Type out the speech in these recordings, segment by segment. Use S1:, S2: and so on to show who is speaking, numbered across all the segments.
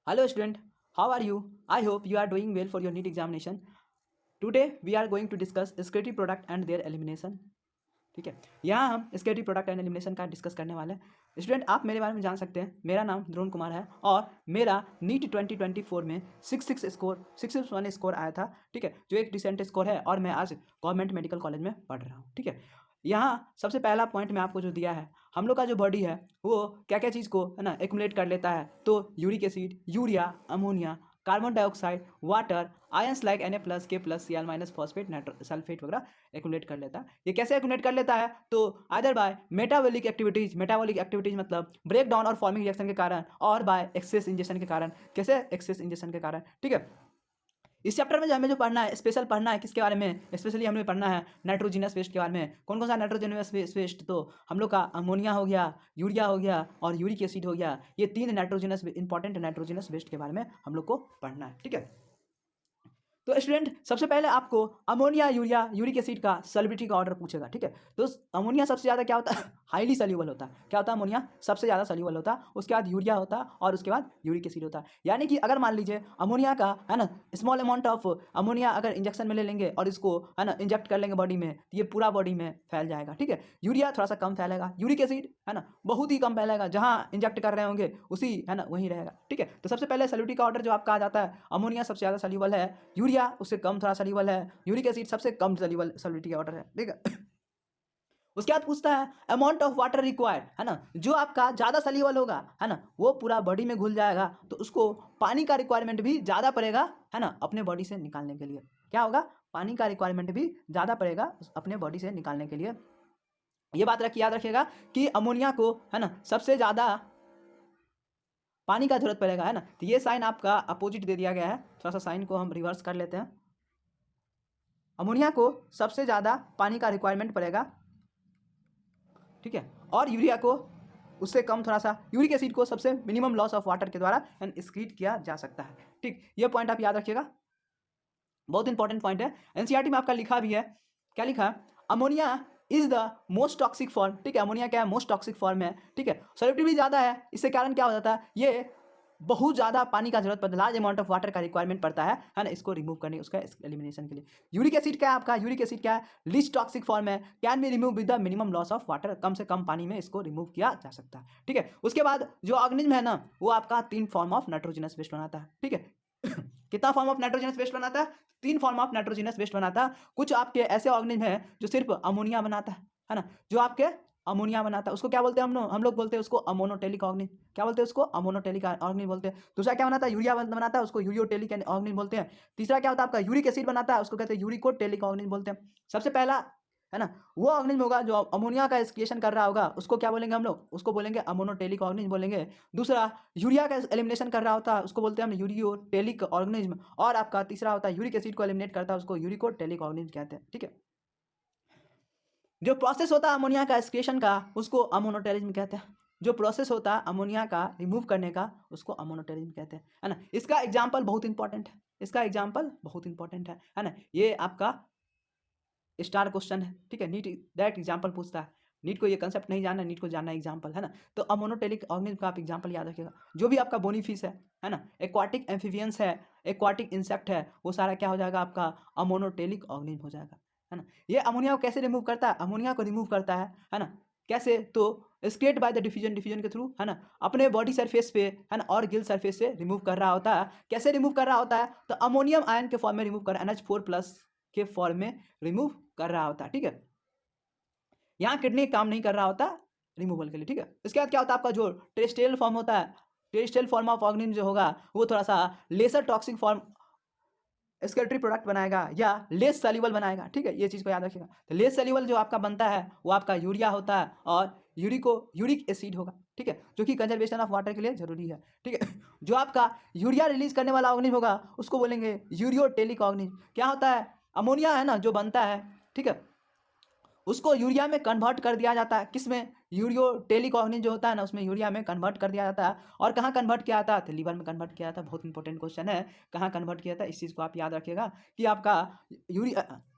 S1: Hello student, how are you? I hope you are doing well for your NEET examination. Today we are going to discuss security product and their elimination. ठीक है, यहाँ हम security product and elimination का discuss करने वाले हैं। Student आप मेरे बारे में जान सकते हैं, मेरा नाम ध्रुवन कुमार है और मेरा नीट 2024 में 661 स्कोर आया था। ठीक है, जो एक डिसेंट स्कोर है और मैं आज गवर्नमेंट मेडिकल कॉलेज में पढ़ रहा हूँ। ठीक है, यहाँ सबसे पहला पॉइंट मैं आपको जो दिया है, हम लोग का जो बॉडी है वो क्या क्या चीज़ को है ना एक्युमुलेट कर लेता है, तो uric acid, urea, ammonia, carbon dioxide, water, ions like Na+, K+, Cl- phosphate, sulphate वगैरह एक्युमुलेट कर लेता है। ये कैसे एक्युमुलेट कर लेता है? तो आइदर बाय मेटाबॉलिक एक्टिविटीज मतलब ब्रेक डाउन और फॉर्मिंग रिएक्शन के कारण, और बाय एक्सेस इंजेक्शन के कारण। कैसे? एक्सेस इंजेक्शन के कारण। ठीक है, इस चैप्टर में जो हमें जो पढ़ना है, स्पेशल पढ़ना है किसके बारे में? स्पेशली हमें पढ़ना है नाइट्रोजिनस वेस्ट के बारे में। कौन कौन सा नाइट्रोजिनस वेस्ट? तो हम लोग का अमोनिया हो गया, यूरिया हो गया और यूरिक एसिड हो गया। ये तीन नाइट्रोजिनस इंपॉर्टेंट नाइट्रोजिनस वेस्ट के बारे में हम लोग को पढ़ना है। ठीक है, तो स्टूडेंट सबसे पहले आपको अमोनिया, यूरिया, यूरिक एसिड का सॉल्युबिलिटी का ऑर्डर पूछेगा। ठीक है, तो अमोनिया सबसे ज़्यादा क्या होता है? हाईली सॉल्यूबल होता है। क्या होता है? अमोनिया सबसे ज़्यादा सॉल्यूबल होता है, उसके बाद यूरिया होता है और उसके बाद यूरिक एसिड होता है। यानी कि अगर मान लीजिए अमोनिया का है ना स्मॉल अमाउंट ऑफ अमोनिया अगर इंजेक्शन में ले लेंगे और इसको है ना इंजेक्ट कर लेंगे बॉडी में, तो ये पूरा बॉडी में फैल जाएगा। ठीक है, यूरिया थोड़ा सा कम फैलेगा, यूरिक एसिड है ना बहुत ही कम फैलेगा, जहाँ इंजेक्ट कर रहे होंगे उसी है ना वहीं रहेगा। ठीक है, तो सबसे पहले सॉल्युबिलिटी का ऑर्डर जो आपका आ जाता है, अमोनिया सबसे ज़्यादा सॉल्यूबल है, यूरिया उससे कम थोड़ा सॉल्यूबल है, यूरिक एसिड सबसे कम सॉल्युबिलिटी का ऑर्डर है। ठीक है, उसके बाद पूछता है अमाउंट ऑफ वाटर रिक्वायर्ड, है ना जो आपका ज़्यादा सॉल्यूबल होगा है ना वो पूरा बॉडी में घुल जाएगा, तो उसको पानी का रिक्वायरमेंट भी ज़्यादा पड़ेगा है ना अपने बॉडी से निकालने के लिए। क्या होगा? पानी का रिक्वायरमेंट भी ज़्यादा पड़ेगा अपने बॉडी से निकालने के लिए। ये बात याद रखिएगा कि अमोनिया को है ना सबसे ज़्यादा पानी का जरूरत पड़ेगा, है ना। तो ये साइन आपका अपोजिट दे दिया गया है, थोड़ा सा साइन को हम रिवर्स कर लेते हैं। अमोनिया को सबसे ज़्यादा पानी का रिक्वायरमेंट पड़ेगा, ठीक है, और यूरिया को उससे कम थोड़ा सा, यूरिक एसिड को सबसे मिनिमम लॉस ऑफ वाटर के द्वारा एक्सक्रीट किया जा सकता है। ठीक, ये पॉइंट आप याद रखिएगा, बहुत इंपॉर्टेंट पॉइंट है। एनसीईआरटी में आपका लिखा भी है, क्या लिखा है? Ammonia is the most toxic form. ठीक है, अमोनिया क्या है? मोस्ट टॉक्सिक फॉर्म है। ठीक है, सॉल्युबिलिटी भी ज़्यादा है, इसके कारण क्या हो जाता है? ये बहुत ज़्यादा पानी का जरूरत पड़ता है, लार्ज अमाउंट ऑफ वाटर का रिक्वायरमेंट पड़ता है ना इसको रिमूव करने, उसका एलिमिनेशन के लिए। यूरिक एसिड क्या है आपका? यूरिक एसिड क्या है? लीस्ट टॉक्सिक फॉर्म है, can be remove with the minimum loss of water, कम से कम पानी में इसको रिमूव किया जा सकता है। ठीक है, उसके बाद जो ऑर्गेनिज्म है ना वो आपका 3 फॉर्म ऑफ नाइट्रोजनस वेस्ट बनाता है। ठीक है, कितना फॉर्म ऑफ नाइट्रोजनस वेस्ट बनाता है? 3 फॉर्म ऑफ नाइट्रोजनस वेस्ट बनाता है। कुछ आपके ऐसे ऑर्गेनिज्म है जो सिर्फ अमोनिया बनाता है ना, जो आपके अमोनिया बनाता है उसको क्या बोलते हैं? हम लोग बोलते हैं उसको अमोनोटेलिक ऑर्गेनिज्म। क्या बोलते हैं उसको? अमोनोटेलिक ऑर्गेनिज्म बोलते हैं। दूसरा क्या बनाता है? यूरिया बनाता है, उसको यूरियोटेलिक ऑर्गेनिज्म बोलते हैं। तीसरा क्या होता है आपका? यूरिक एसिड बनाता है, उसको कहते हैं यूरिकोटेलिक ऑर्गेनिज्म बोलते हैं। सबसे पहला है ना वो ऑर्गेनिज्म होगा जो अमोनिया का एक्सक्रिएशन कर रहा होगा, उसको क्या बोलेंगे हम लोग? उसको बोलेंगे अमोनोटेलिक ऑर्गेनिज्म बोलेंगे। दूसरा यूरिया का एलिमिनेशन कर रहा होता है, उसको बोलते हैं हम यूरियोटेलिक ऑर्गेनिज्म। और आपका तीसरा होता है यूरिक एसिड को एलिमिनेट करता है, उसको यूरिकोटेलिक ऑर्गेनिज्म कहते हैं। ठीक है, जो प्रोसेस होता है अमोनिया का एक्सक्रिएशन का उसको अमोनोटेलिज्म कहते हैं, जो प्रोसेस होता है अमोनिया का रिमूव करने का उसको अमोनोटेलिज्म कहते हैं, है ना। इसका एग्जाम्पल बहुत इंपॉर्टेंट है, इसका एग्जाम्पल बहुत इंपॉर्टेंट है ना। ये आपका स्टार क्वेश्चन है। ठीक है, नीट डायरेक्ट एग्जाम्पल पूछता है, नीट को ये कंसेप्ट नहीं जानना, नीट को जानना है एग्जाम्पल, है ना। तो अमोनोटेलिक ऑर्गेनिज्म का आप एग्जाम्पल याद रखिएगा। जो भी आपका बोनीफिश है ना, एक्वाटिक एम्फीबियंस है, एक्वाटिक इंसेक्ट है, वो सारा क्या हो जाएगा आपका? अमोनोटेलिक ऑर्गेनिज्म हो जाएगा, है ना। ये अमोनिया को कैसे रिमूव करता है? अमोनिया को रिमूव करता है ना कैसे? तो स्क्रेट बाय द डिफ्यूजन के थ्रू, है ना, अपने बॉडी सरफेस पे है ना और गिल सरफेस से रिमूव कर रहा होता है। कैसे रिमूव कर रहा होता है? तो अमोनियम आयन के फॉर्म में रिमूव कर, NH4+ के फॉर्म में रिमूव कर रहा होता है। ठीक है, यहाँ किडनी काम नहीं कर रहा होता रिमूवल के लिए। ठीक है, इसके बाद क्या होता है आपका? जो टेरेस्ट्रियल फॉर्म होता है, टेरेस्ट्रियल फॉर्म ऑफ ऑर्गेनिज्म जो होगा वो थोड़ा सा lesser toxic form excretory product बनाएगा या लेस सॉल्यूबल बनाएगा। ठीक है, ये चीज़ को याद रखिएगा। तो लेस सॉल्यूबल जो आपका बनता है वो आपका यूरिया होता है और यूरिक एसिड होगा। ठीक है, जो कि कंजर्वेशन ऑफ वाटर के लिए जरूरी है। ठीक है, जो आपका यूरिया रिलीज करने वाला ऑर्गेनिज्म होगा उसको बोलेंगे यूरियोटेलिक ऑर्गेनिज्म। क्या होता है? अमोनिया है ना जो बनता है, ठीक है, उसको यूरिया में कन्वर्ट कर दिया जाता है। किसमें? यूरियोटेलिकॉग्निन जो होता है ना, उसमें यूरिया में कन्वर्ट कर दिया जाता है। और कहाँ कन्वर्ट किया जाता है? तो लीवर में कन्वर्ट किया जाता है। बहुत इंपॉर्टेंट क्वेश्चन है, कहाँ कन्वर्ट किया जाता है, इस चीज़ को आप याद रखिएगा कि आपका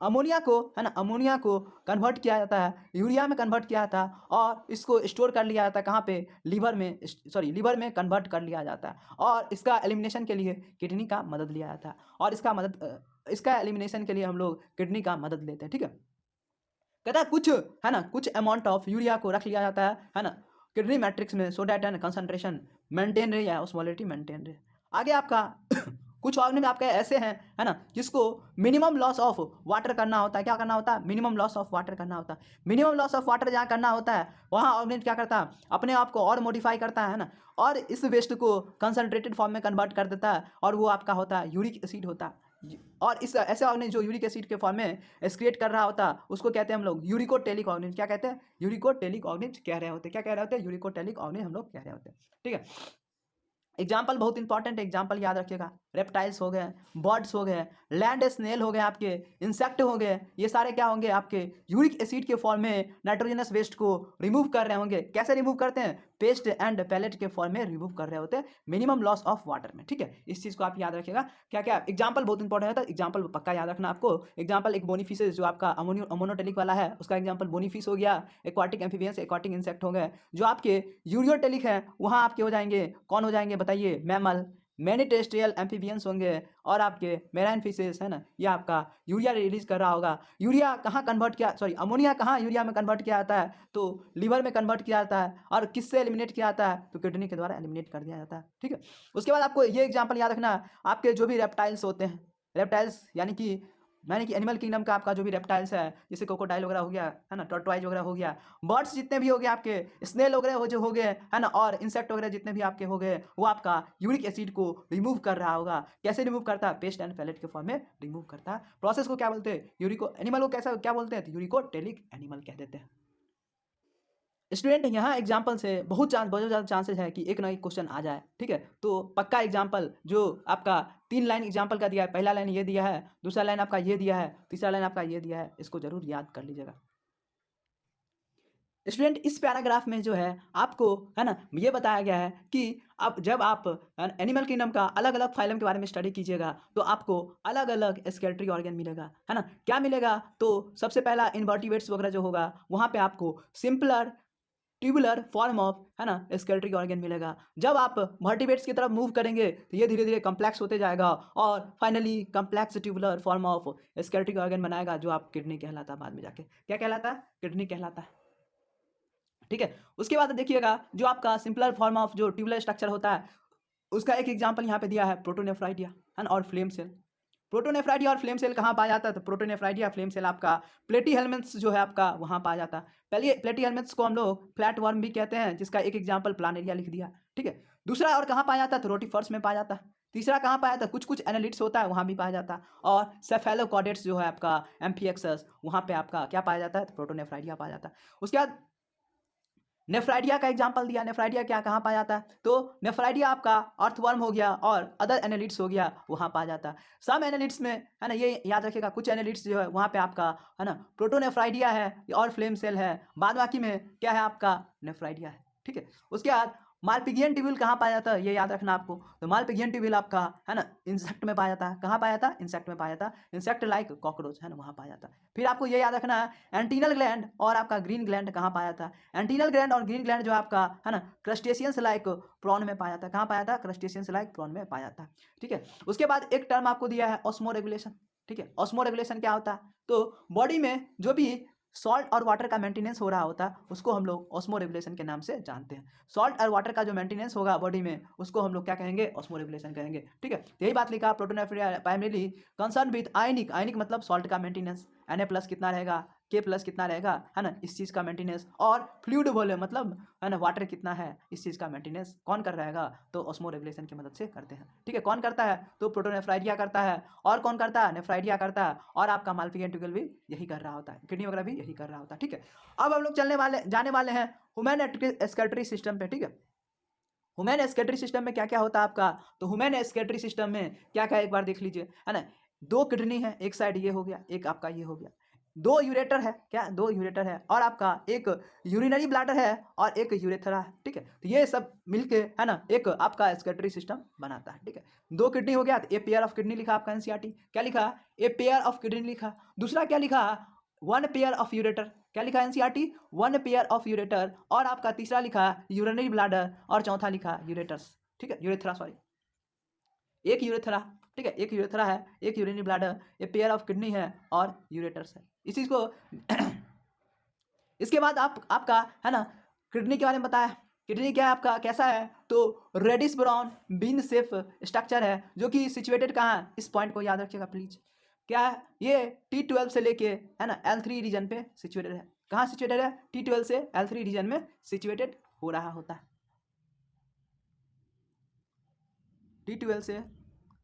S1: अमोनिया को, है ना, अमोनिया को कन्वर्ट किया जाता है, यूरिया में कन्वर्ट किया जाता है और इसको स्टोर कर लिया जाता है। कहाँ पे? लीवर में, सॉरी, लीवर में कन्वर्ट कर लिया जाता है और इसका एलिमिनेशन के लिए किडनी का मदद लिया जाता है और इसका एलिमिनेशन के लिए हम लोग किडनी का मदद लेते हैं। ठीक है, कहता है कुछ, है ना, कुछ अमाउंट ऑफ यूरिया को रख लिया जाता है ना, किडनी मैट्रिक्स में, so that an concentration maintain रहे या ऑस्मोलिटी मेंटेन रहे। आगे आपका कुछ ऑर्गेनिज्म आपके ऐसे हैं, है ना, जिसको मिनिमम लॉस ऑफ वाटर करना होता है। क्या करना होता है? मिनिमम लॉस ऑफ वाटर करना होता है। मिनिमम लॉस ऑफ वाटर जहाँ करना होता है वहाँ ऑर्गेनिज्म क्या करता है? अपने आप को और मॉडिफाई करता है ना, और इस वेस्ट को कंसनट्रेटेड फॉर्म में कन्वर्ट कर देता है और वो आपका होता है यूरिक एसिड होता है। और इस ऐसे ऑर्गेनिज्म जो यूरिक एसिड के फॉर्म में एक्सक्रिएट कर रहा होता है उसको कहते हैं हम लोग यूरिकोटेलिक ऑर्गेनिज्म। क्या कहते हैं? यूरिकोटेलिक ऑर्गेनिज्म कह रहे होते हैं। क्या कह रहे होते हैं? यूरिकोटेलिक ऑर्गेनिज्म हम लोग कह रहे होते हैं। ठीक है, एग्जाम्पल बहुत इंपॉर्टेंट एग्जाम्पल याद रखिएगा। रेप्टाइल्स हो गए, बर्ड्स हो गए, लैंड स्नेल हो गए, आपके इंसेक्ट हो गए, ये सारे क्या होंगे? आपके यूरिक एसिड के फॉर्म में नाइट्रोजनस वेस्ट को रिमूव कर रहे होंगे। कैसे रिमूव करते हैं? पेस्ट एंड पैलेट के फॉर्म में रिमूव कर रहे होते हैं, मिनिमम लॉस ऑफ वाटर में। ठीक है, इस चीज़ को आप याद रखिएगा। क्या क्या एग्जाम्पल बहुत इंपॉर्टेंट होता है, एग्जाम्पल पक्का याद रखना आपको। एग्जाम्पल एक बोनीफिशेस जो आपका अमोनोटेलिक वाला है, उसका एग्जाम्पल बोनीफिश हो गया। एक्वाटिक एम्फीबियंस, एक्वाटिक इंसेक्ट हो गए। जो आपके यूरियोटेलिक है वहाँ आपके हो जाएंगे, कौन हो जाएंगे बताइए? मैमल, मैनी टेरेस्ट्रियल एम्फीबियंस होंगे और आपके मेराइन फिशेस, है ना, ये आपका यूरिया रिलीज कर रहा होगा। यूरिया कहाँ कन्वर्ट किया, सॉरी, अमोनिया कहाँ यूरिया में कन्वर्ट किया जाता है? तो लीवर में कन्वर्ट किया जाता है। और किससे एलिमिनेट किया जाता है? तो किडनी के द्वारा एलिमिनेट कर दिया जाता है। ठीक है, उसके बाद आपको ये एग्जाम्पल याद रखना, आपके जो भी रेप्टाइल्स होते हैं, रेप्टाइल्स यानी कि एनिमल किंगडम का आपका जो भी रेप्टाइल्स है, जैसे क्रोकोडाइल वगैरह हो गया, है ना, टॉर्टोइज वगैरह हो गया, बर्ड्स जितने भी हो गए आपके, स्नेल वगैरह जो हो गए, है ना, और इंसेक्ट वगैरह जितने भी आपके हो गए, वो आपका यूरिक एसिड को रिमूव कर रहा होगा। कैसे रिमूव करता है? पेस्ट एंड पैलेट के फॉर्म में रिमूव करता है। प्रोसेस को क्या बोलते हैं? यूरिको एनिमल को कैसा क्या बोलते हैं? तो यूरिकोटेलिक एनिमल कह देते हैं। स्टूडेंट, यहाँ एग्जाम्पल से बहुत ज़्यादा चांसेस है कि एक ना एक क्वेश्चन आ जाए। ठीक है, तो पक्का एग्जाम्पल जो आपका 3 लाइन एग्जाम्पल का दिया है, पहला लाइन ये दिया है, दूसरा लाइन आपका ये दिया है, तीसरा लाइन आपका ये दिया है, इसको जरूर याद कर लीजिएगा। स्टूडेंट, इस पैराग्राफ में जो है आपको, है ना, ये बताया गया है कि अब जब आप एनिमल किंगडम का अलग अलग फाइलम के बारे में स्टडी कीजिएगा तो आपको अलग अलग स्केलेटरी ऑर्गन मिलेगा, है ना। क्या मिलेगा? तो सबसे पहला इनवर्टिब्रेट्स वगैरह जो होगा वहाँ पे आपको सिंपलर ट्यूबुलर फॉर्म ऑफ, है ना, स्केलेटरी ऑर्गन मिलेगा। जब आप वर्टिब्रेट्स की तरफ मूव करेंगे तो ये धीरे धीरे कम्प्लेक्स होते जाएगा और finally complex tubular form of excretory organ बनाएगा, जो आप किडनी कहलाता है बाद में जाके। क्या कहलाता है? किडनी कहलाता है। ठीक है, उसके बाद देखिएगा जो आपका सिंपलर फॉर्म ऑफ जो ट्यूबुलर स्ट्रक्चर होता है उसका एक एग्जांपल यहाँ पे दिया है, प्रोटोनेफ्राइडिया, है ना, और फ्लेम सेल। प्रोटोनेफ्राइडिया और फ्लेम सेल कहाँ पाया जाता है? तो प्रोटोनेफ्राइडिया फ्लेम सेल आपका प्लेटी हेलमेंट्स जो है आपका वहाँ पाया जाता है। पहले प्लेटी हेलमेंट्स को हम लोग फ्लैट वर्म भी कहते हैं, जिसका एक एग्जाम्पल प्लानेरिया लिख दिया। ठीक है, दूसरा और कहाँ पाया जाता है? तो रोटीफर्स में पाया जाता है। तीसरा कहाँ पाया जाता है? कुछ कुछ एनालिट्स होता है वहाँ भी पाया जाता है। और सेफेलोकॉडेट्स जो है आपका एम्फिएक्सस, वहाँ पे आपका क्या पाया जाता है? तो प्रोटोनेफ्राइडिया पाया जाता है। उसके बाद नेफ्राइडिया का एग्जांपल दिया। नेफ्राइडिया क्या कहाँ पाया जाता है? तो नेफ्राइडिया आपका अर्थवर्म हो गया और अदर एनालिट्स हो गया, वहाँ पाया जाता है। सम एनालिट्स में, है ना, ये याद रखिएगा, कुछ एनालिट्स जो है वहाँ पे आपका, है ना, प्रोटोनेफ्राइडिया है और फ्लेम सेल है, बाद बाकी में क्या है आपका? नेफ्राइडिया है। ठीक है, उसके बाद मालपिगियन ट्यूब्यूल कहाँ पाया जाता है? ये याद रखना आपको। तो मालपिगियन ट्यूब्यूल आपका, है ना, इंसेक्ट में पाया जाता है। कहाँ पाया जाता है? इंसेक्ट में पाया जाता है। इंसेक्ट लाइक कॉकरोच, है ना, वहाँ पाया जाता है। फिर आपको ये याद रखना है एंटीनल ग्लैंड और आपका ग्रीन ग्लैंड कहाँ पाया जाता है? एंटीनल ग्लैंड और ग्रीन ग्लैंड जो आपका, है ना, क्रस्टेशियंस लाइक प्रॉन में पाया जाता है। कहाँ पाया जाता है? क्रस्टेशियंस लाइक प्रॉन में पाया जाता है। ठीक है, उसके बाद एक टर्म आपको दिया है ऑस्मो रेगुलेशन। ठीक है, ऑस्मो रेगुलेशन क्या होता है? तो बॉडी में जो भी सॉल्ट और वाटर का मेंटेनेंस हो रहा होता है उसको हम लोग ऑस्मो रेगुलेशन के नाम से जानते हैं। सॉल्ट और वाटर का जो मेंटेनेंस होगा बॉडी में उसको हम लोग क्या कहेंगे? ऑस्मो रेगुलेशन कहेंगे। ठीक है, यही बात लिखा, प्रोटोनेफ्रिया प्राइमरीली कंसर्न विद आयनिक, आयनिक मतलब सॉल्ट का मेंटेनेंस, Na+ कितना रहेगा, K+ कितना रहेगा, है ना, इस चीज़ का मेंटेनेंस, और फ्लूइड वॉल्यूम मतलब, है ना, वाटर कितना है, इस चीज़ का मेंटेनेंस कौन कर रहेगा? तो ऑस्मो रेगुलेशन की मदद से करते हैं। ठीक है, कौन करता है? तो प्रोटोनेफ्राइडिया करता है। और कौन करता है? नेफ्राइडिया करता है। और आपका मालपिगियन ट्यूब्यूल भी यही कर रहा होता है, किडनी वगैरह भी यही कर रहा होता है। ठीक है, अब हम लोग जाने वाले हैं ह्यूमन एक्सक्रीटरी सिस्टम पे। ठीक है, ह्यूमन एक्सक्रीटरी सिस्टम में क्या क्या होता है आपका? तो ह्यूमन एक्सक्रीटरी सिस्टम में क्या क्या एक बार देख लीजिए, है ना। 2 किडनी है, एक साइड ये हो गया, एक आपका ये हो गया। दो यूरेटर है, क्या दो यूरेटर है, और आपका एक यूरिनरी ब्लैडर है और एक यूरेथ्रा है, ठीक है। तो ये सब मिलके है ना एक आपका एक्सक्रीटरी सिस्टम बनाता है, ठीक है। दो किडनी हो गया, तो ए पेयर ऑफ किडनी लिखा आपका एनसीईआरटी, क्या लिखा, ए पेयर ऑफ किडनी लिखा। दूसरा क्या लिखा, वन पेयर ऑफ यूरेटर, क्या लिखा NCERT, one pair of ureter. और आपका तीसरा लिखा यूरिनरी ब्लैडर, और चौथा लिखा यूरेटर्स, ठीक है, यूरेथ्रा, सॉरी, एक यूरेथ्रा, ठीक है, एक यूरेथ्रा है, एक यूरिनरी ब्लैडर, ये पेयर ऑफ किडनी है और यूरेटर्स है। इस चीज को इसके बाद आपका है ना किडनी के बारे में बताया। किडनी क्या है आपका, कैसा है, तो reddish brown bean shape structure है, जो कि सिचुएटेड कहाँ है, इस पॉइंट को याद रखिएगा प्लीज। क्या है ये, T12 से लेके है ना L3 रीजन पे सिचुएटेड है। कहाँ सिचुएटेड है, T12 से L3 रीजन में सिचुएटेड हो रहा होता है। T12 से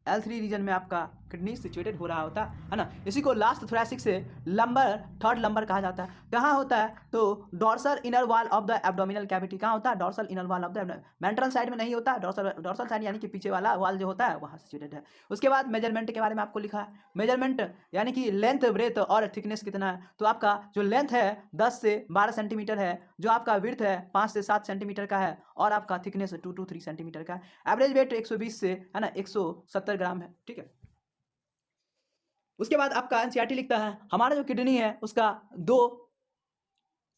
S1: L3 रीजन में आपका किडनी सिचुएटेड हो रहा होता है ना। इसी को लास्ट थोरैसिक से लंबर, थर्ड लंबर कहा जाता है। कहाँ होता है, तो dorsal inner wall of the abdominal cavity. कहाँ होता है, dorsal inner wall of the, ventral side में नहीं होता है, डॉर्सल साइड यानी कि पीछे वाला वॉल जो होता है वहाँ सिचुएटेड है। उसके बाद मेजरमेंट के बारे में आपको लिखा है, मेजरमेंट यानी कि लेंथ, ब्रेथ और थिकनेस कितना है। तो आपका जो लेंथ है 10 से 12 सेंटीमीटर है, जो आपका विड्थ है 5 से 7 सेंटीमीटर का है, और आपका थिकनेस 2 to 3 सेंटीमीटर का है। एवरेज वेट 120 से है ना 170 ग्राम है, ठीक है। उसके बाद आपका एनसीईआरटी लिखता है हमारा जो किडनी है उसका दो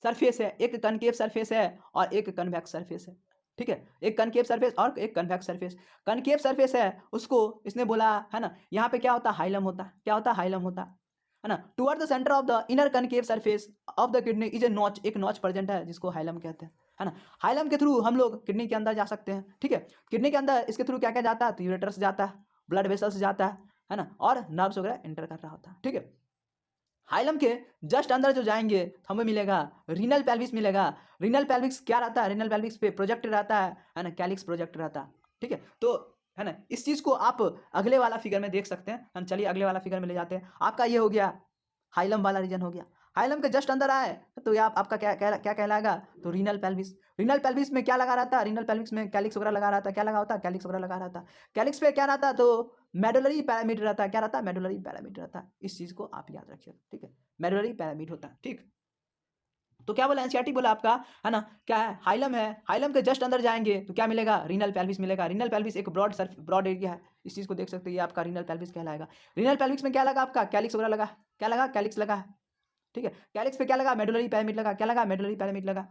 S1: सरफेस है, एक कनकेव सरफेस है और एक कन्वेक्स सरफेस है, ठीक है, एक कनकेव सरफेस और एक कन्वेक्स सरफेस। कनकेव सरफेस है उसको इसने बोला है ना, यहाँ पे क्या होता है, हाइलम होता है, क्या होता है, हाइलम होता है ना। Toward the centre of the inner concave surface of the kidney is a notch, एक नॉच प्रेजेंट है जिसको हाइलम कहते हैं, है ना। हाइलम के थ्रू हम लोग किडनी के अंदर जा सकते हैं, ठीक है। किडनी के अंदर इसके थ्रू क्या क्या जाता है, तो यूरेटर्स जाता है, ब्लड वेसल्स जाता है ना, और नर्व्स वगैरह एंटर कर रहा होता है, ठीक है। हाइलम के जस्ट अंदर जो जाएंगे तो हमें मिलेगा रीनल पेल्विस मिलेगा। रीनल पेल्विस क्या रहता है, रीनल पेल्विस पे प्रोजेक्ट रहता है ना, कैलिक्स प्रोजेक्ट रहता है, ठीक है। तो है ना इस चीज को आप अगले वाला फिगर में देख सकते हैं। हम चलिए अगले वाला फिगर में ले जाते हैं। आपका ये हो गया हाइलम वाला रीजन हो गया। हाइलम के जस्ट अंदर आए तो ये आपका क्या कहलाएगा, तो रीनल पेल्विस। रीनल पेल्विस में क्या लगा रहता है, रीनल पेल्विस में कैलिक्स वगैरह लगा रहता है, क्या लगा होता है, कैलिक्स वगैरह लगा रहता है। कैलिक्स पे क्या रहता है, तो मेडुलरी पैरामीटर रहता है, क्या रहता है, मेडुलरी पैरामीटर रहता है। इस चीज को आप याद रखिएगा, ठीक है, मेडुलरी पैरामीटर होता है, ठीक। तो क्या बोला एनसीईआरटी बोला आपका, है ना, क्या है, हाइलम है, हाइलम के जस्ट अंदर जाएंगे तो क्या मिलेगा, रीनल पेल्विस मिलेगा। रीनल पेल्विस एक ब्रॉड एरिया है, इस चीज को देख सकते हैं, ये आपका रीनल पेल्विस कहलाएगा। रीनल पेल्विस में क्या लगा आपका, कैलिक्स वगैरह लगा, क्या लगा, कैलिक्स लगा, ठीक है। कैलिक्स पे क्या लगा, मेडुलरी पैरामीटर लगा, क्या लगा, मेडुलरी पैरामीटर लगा,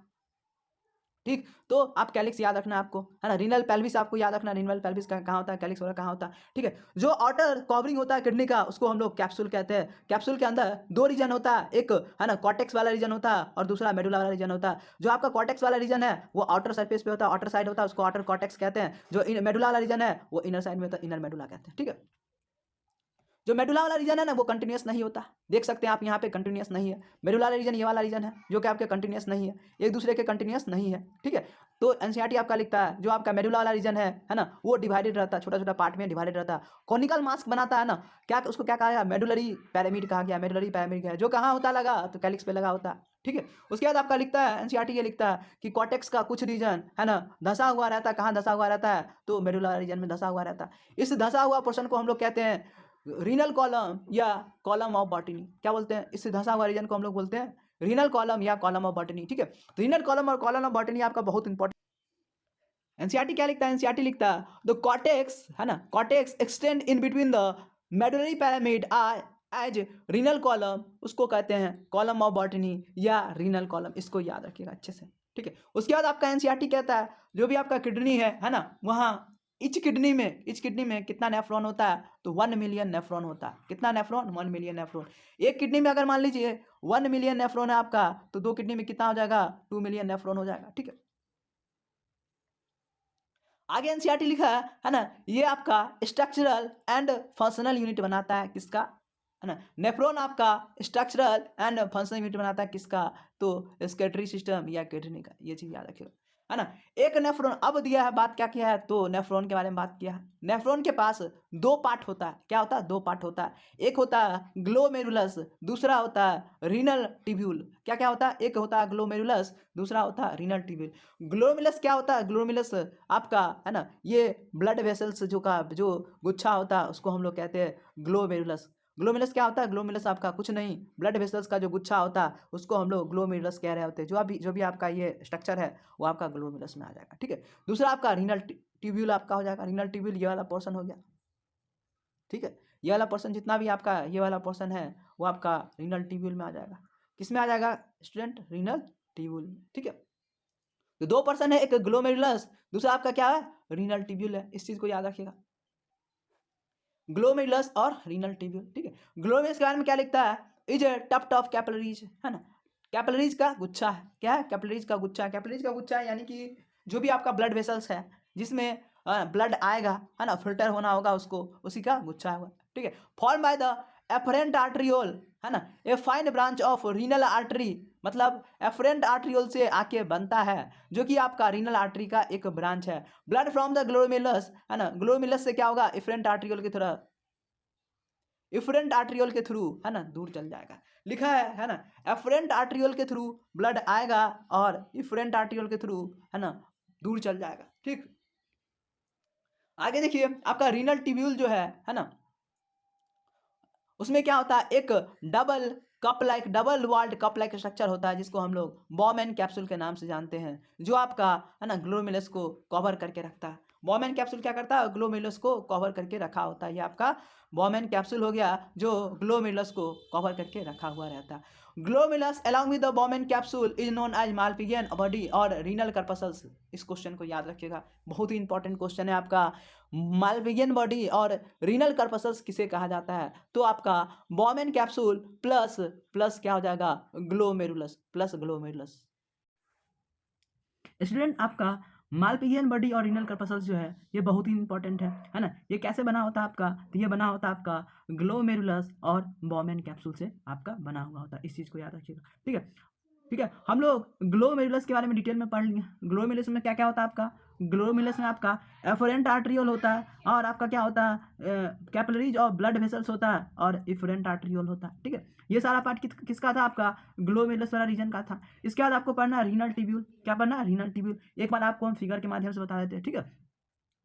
S1: ठीक। तो आप कैलिक्स याद रखना आपको, है ना। रीनल पेल्विस आपको याद रखना, रीनल पेल्विस कहाँ होता है, कैलिक्स वगैरह कहाँ होता है, ठीक है। जो आउटर कवरिंग होता है किडनी का उसको हम लोग कैप्सूल कहते हैं। कैप्सूल के अंदर दो रीजन होता है, एक है ना कॉर्टेक्स वाला रीजन होता है और दूसरा मेडुला वाला रीजन होता है। जो आपका कॉर्टेक्स वाला रीजन है वो आउटर सरफेस पे होता है, आउटर साइड होता है, उसको आउटर कॉर्टेक्स कहते हैं। जो मेडुला वाला रीजन है वो इनर साइड में होता है, इनर मेडुला कहते हैं, ठीक है। जो मेडुला वाला रीजन है ना वो कंटिन्यूस नहीं होता, देख सकते हैं आप यहाँ पे कंटिन्यूस नहीं है। मेडुला वाला रीजन ये वाला रीजन है जो कि आपके कंटिन्यूस नहीं है, एक दूसरे के कंटिन्यूस नहीं है, ठीक है। तो एनसीईआरटी आपका लिखता है जो आपका मेडुला वाला रीजन है ना, वो डिवाइडेड रहता है, छोटा छोटा पार्ट में डिवाइडेड रहता है, कॉनिकल मास्क बनाता है ना। क्या उसको क्या कहा गया, मेडुलरी पैरामिड कहा गया, मेडुलरी पैरामिड है जो कहाँ होता लगा, तो कैलिक्स पे लगा होता है, ठीक है। उसके बाद आपका लिखता है एनसीईआरटी ये लिखता है कि कॉर्टेक्स का कुछ रीजन है ना धंसा हुआ रहता है। कहाँ धंसा हुआ रहता है, तो मेडुला रीजन में धंसा हुआ रहता है। इस धंसा हुआ पोर्शन को हम लोग कहते हैं रीनल कॉलम या कॉलम ऑफ बॉटनी। क्या बोलते हैं, इससे धंसा हुआ रीजन को हम लोग बोलते हैं रीनल कॉलम या कॉलम ऑफ बॉटनी, ठीक है। रीनल कॉलम और कॉलम ऑफ बॉटनी आपका बहुत इंपॉर्टेंट। एनसीईआरटी क्या लिखता है, एनसीईआरटी लिखता है द कॉर्टेक्स, है ना, cortex extend in between the medullary pyramid are as renal column, उसको कहते हैं कॉलम ऑफ बॉटनी या रीनल कॉलम। इसको याद रखिएगा अच्छे से, ठीक है। उसके बाद आपका एनसीईआरटी कहता है जो भी आपका किडनी है ना, वहाँ इच किडनी में कितना नेफ्रॉन होता है, तो 1 मिलियन नेफ्रॉन होता है। कितना नेफ्रॉन, 1 मिलियन नेफ्रॉन। एक किडनी में अगर मान लीजिए 1 मिलियन नेफ्रॉन है आपका, तो दो किडनी में कितना हो जाएगा, 2 मिलियन नेफ्रॉन हो जाएगा, ठीक है। आगे एनसीईआरटी लिखा है ना, ये आपका स्ट्रक्चरल एंड फंक्शनल यूनिट बनाता है, किसका, है ना, नेफ्रॉन आपका स्ट्रक्चरल एंड फंक्शनल यूनिट बनाता है, किसका, तो स्केटरी सिस्टम या किडनी का। ये चीज याद रखिएगा, है ना। एक नेफ्रॉन अब दिया है, बात क्या किया है, तो नेफ्रॉन के बारे में बात किया है। नेफ्रॉन के पास दो पार्ट होता है, क्या होता है, दो पार्ट होता है। एक होता है ग्लोमेरुलस, दूसरा होता है रीनल टिब्यूल। क्या क्या होता है, एक होता है ग्लोमेरुलस, दूसरा होता है रीनल टिब्यूल। ग्लोमेरुलस क्या होता है, ग्लोमेरुलस आपका है ना ये ब्लड वेसल्स जो गुच्छा होता है उसको हम लोग कहते हैं ग्लोमेरुलस। ग्लोमेरुलस क्या होता है? ग्लोमेरुलस आपका कुछ नहीं, ब्लड वेसल्स का जो गुच्छा होता है उसको हम लोग ग्लोमेरुलस कह रहे होते हैं। जो भी आपका ये स्ट्रक्चर है वो आपका ग्लोमेरुलस में आ जाएगा, ठीक है। दूसरा आपका रीनल ट्यूब्यूल आपका हो जाएगा। रीनल ट्यूब्यूल ये वाला पोर्शन हो गया, ठीक है। ये वाला पोर्शन जितना भी आपका ये वाला पोर्शन है वो आपका रीनल ट्यूब्यूल में आ जाएगा। किस में आ जाएगा स्टूडेंट? रीनल ट्यूब्यूल में, ठीक है। तो दो पोर्शन है, एक ग्लोमेरुलस, दूसरा आपका क्या है? रीनल ट्यूब्यूल है। इस चीज को याद रखिएगा, ग्लोमेरुलस और रीनल ट्यूब्यूल, ठीक है। ग्लोमेरुलस के बारे में क्या लिखता है? Is a tuft of capillaries, है ना। कैपिलरीज का गुच्छा है, क्या है? कैपिलरीज का गुच्छा है। कैपिलरीज का गुच्छा है यानी कि जो भी आपका ब्लड वेसल्स है जिसमें ब्लड आएगा, है ना, फिल्टर होना होगा उसको, उसी का गुच्छा है, ठीक है। Form by the efferent arteriole, है ना, a fine branch of renal artery, मतलब एफरेंट आर्ट्रियोल से आके बनता है, जो कि आपका रीनल आर्टरी का एक ब्रांच है। ब्लड फ्रॉम द ग्लोमेरुलस, है ना, ग्लोमेरुलस से क्या होगा? इफरेंट आर्ट्रियोल की तरह, इफरेंट आर्ट्रियोल के थ्रू, है ना, दूर चल जाएगा। लिखा है ना, एफरेंट आर्ट्रियोल के थ्रू ब्लड आएगा और इफरेंट आर्ट्रियोल के थ्रू, है ना, दूर चल जाएगा, ठीक। आगे देखिए आपका रीनल ट्यूब्यूल जो है ना, उसमें क्या होता है? एक double walled cup like structure होता है जिसको हम लोग बॉमैन कैप्सूल के नाम से जानते हैं, जो आपका, है ना, ग्लोमेरुलस को कवर करके रखता है। बॉमैन कैप्सूल क्या करता है? ग्लोमेरुलस को कवर करके रखा होता है। ये आपका बॉमैन कैप्सूल हो गया जो ग्लोमेरुलस को कवर करके रखा हुआ रहता है। Glomerulus along with the Bowman capsule is known as Malpighian body और renal corpuscles। इस क्वेश्चन को याद रखिएगा, बहुत ही इंपॉर्टेंट क्वेश्चन है आपका। मालपिगियन बॉडी और रीनल corpuscles किसे कहा जाता है? तो आपका बॉमैन कैप्सूल प्लस क्या हो जाएगा? Glomerulus, plus glomerulus. स्टूडेंट आपका मालपिगियन बॉडी और रीनल corpuscles जो है ये बहुत ही इंपॉर्टेंट है ना। ये कैसे बना होता है आपका? तो ये बना होता है आपका ग्लोमेरुलस और बॉमैन कैप्सूल से आपका बना हुआ होता है। इस चीज़ को याद रखिएगा, ठीक है, ठीक है। हम लोग ग्लोमेरुलस के बारे में डिटेल में पढ़ लिए। ग्लोमेरुलस में क्या क्या होता है आपका? ग्लोमेरुलस में आपका एफरेंट आर्ट्रियोल होता है और आपका क्या होता है? कैपिलरीज और ब्लड वेसल्स होता है और इफरेंट आर्ट्रियोल होता है, ठीक है। ये सारा पार्ट किसका था? आपका ग्लोमेरुलस वाला रीजन का था। इसके बाद आपको पढ़ना है रीनल ट्यूब्यूल। क्या पढ़ना है? Renal tubule. एक बार आपको हम फिगर के माध्यम से बता देते हैं, ठीक है।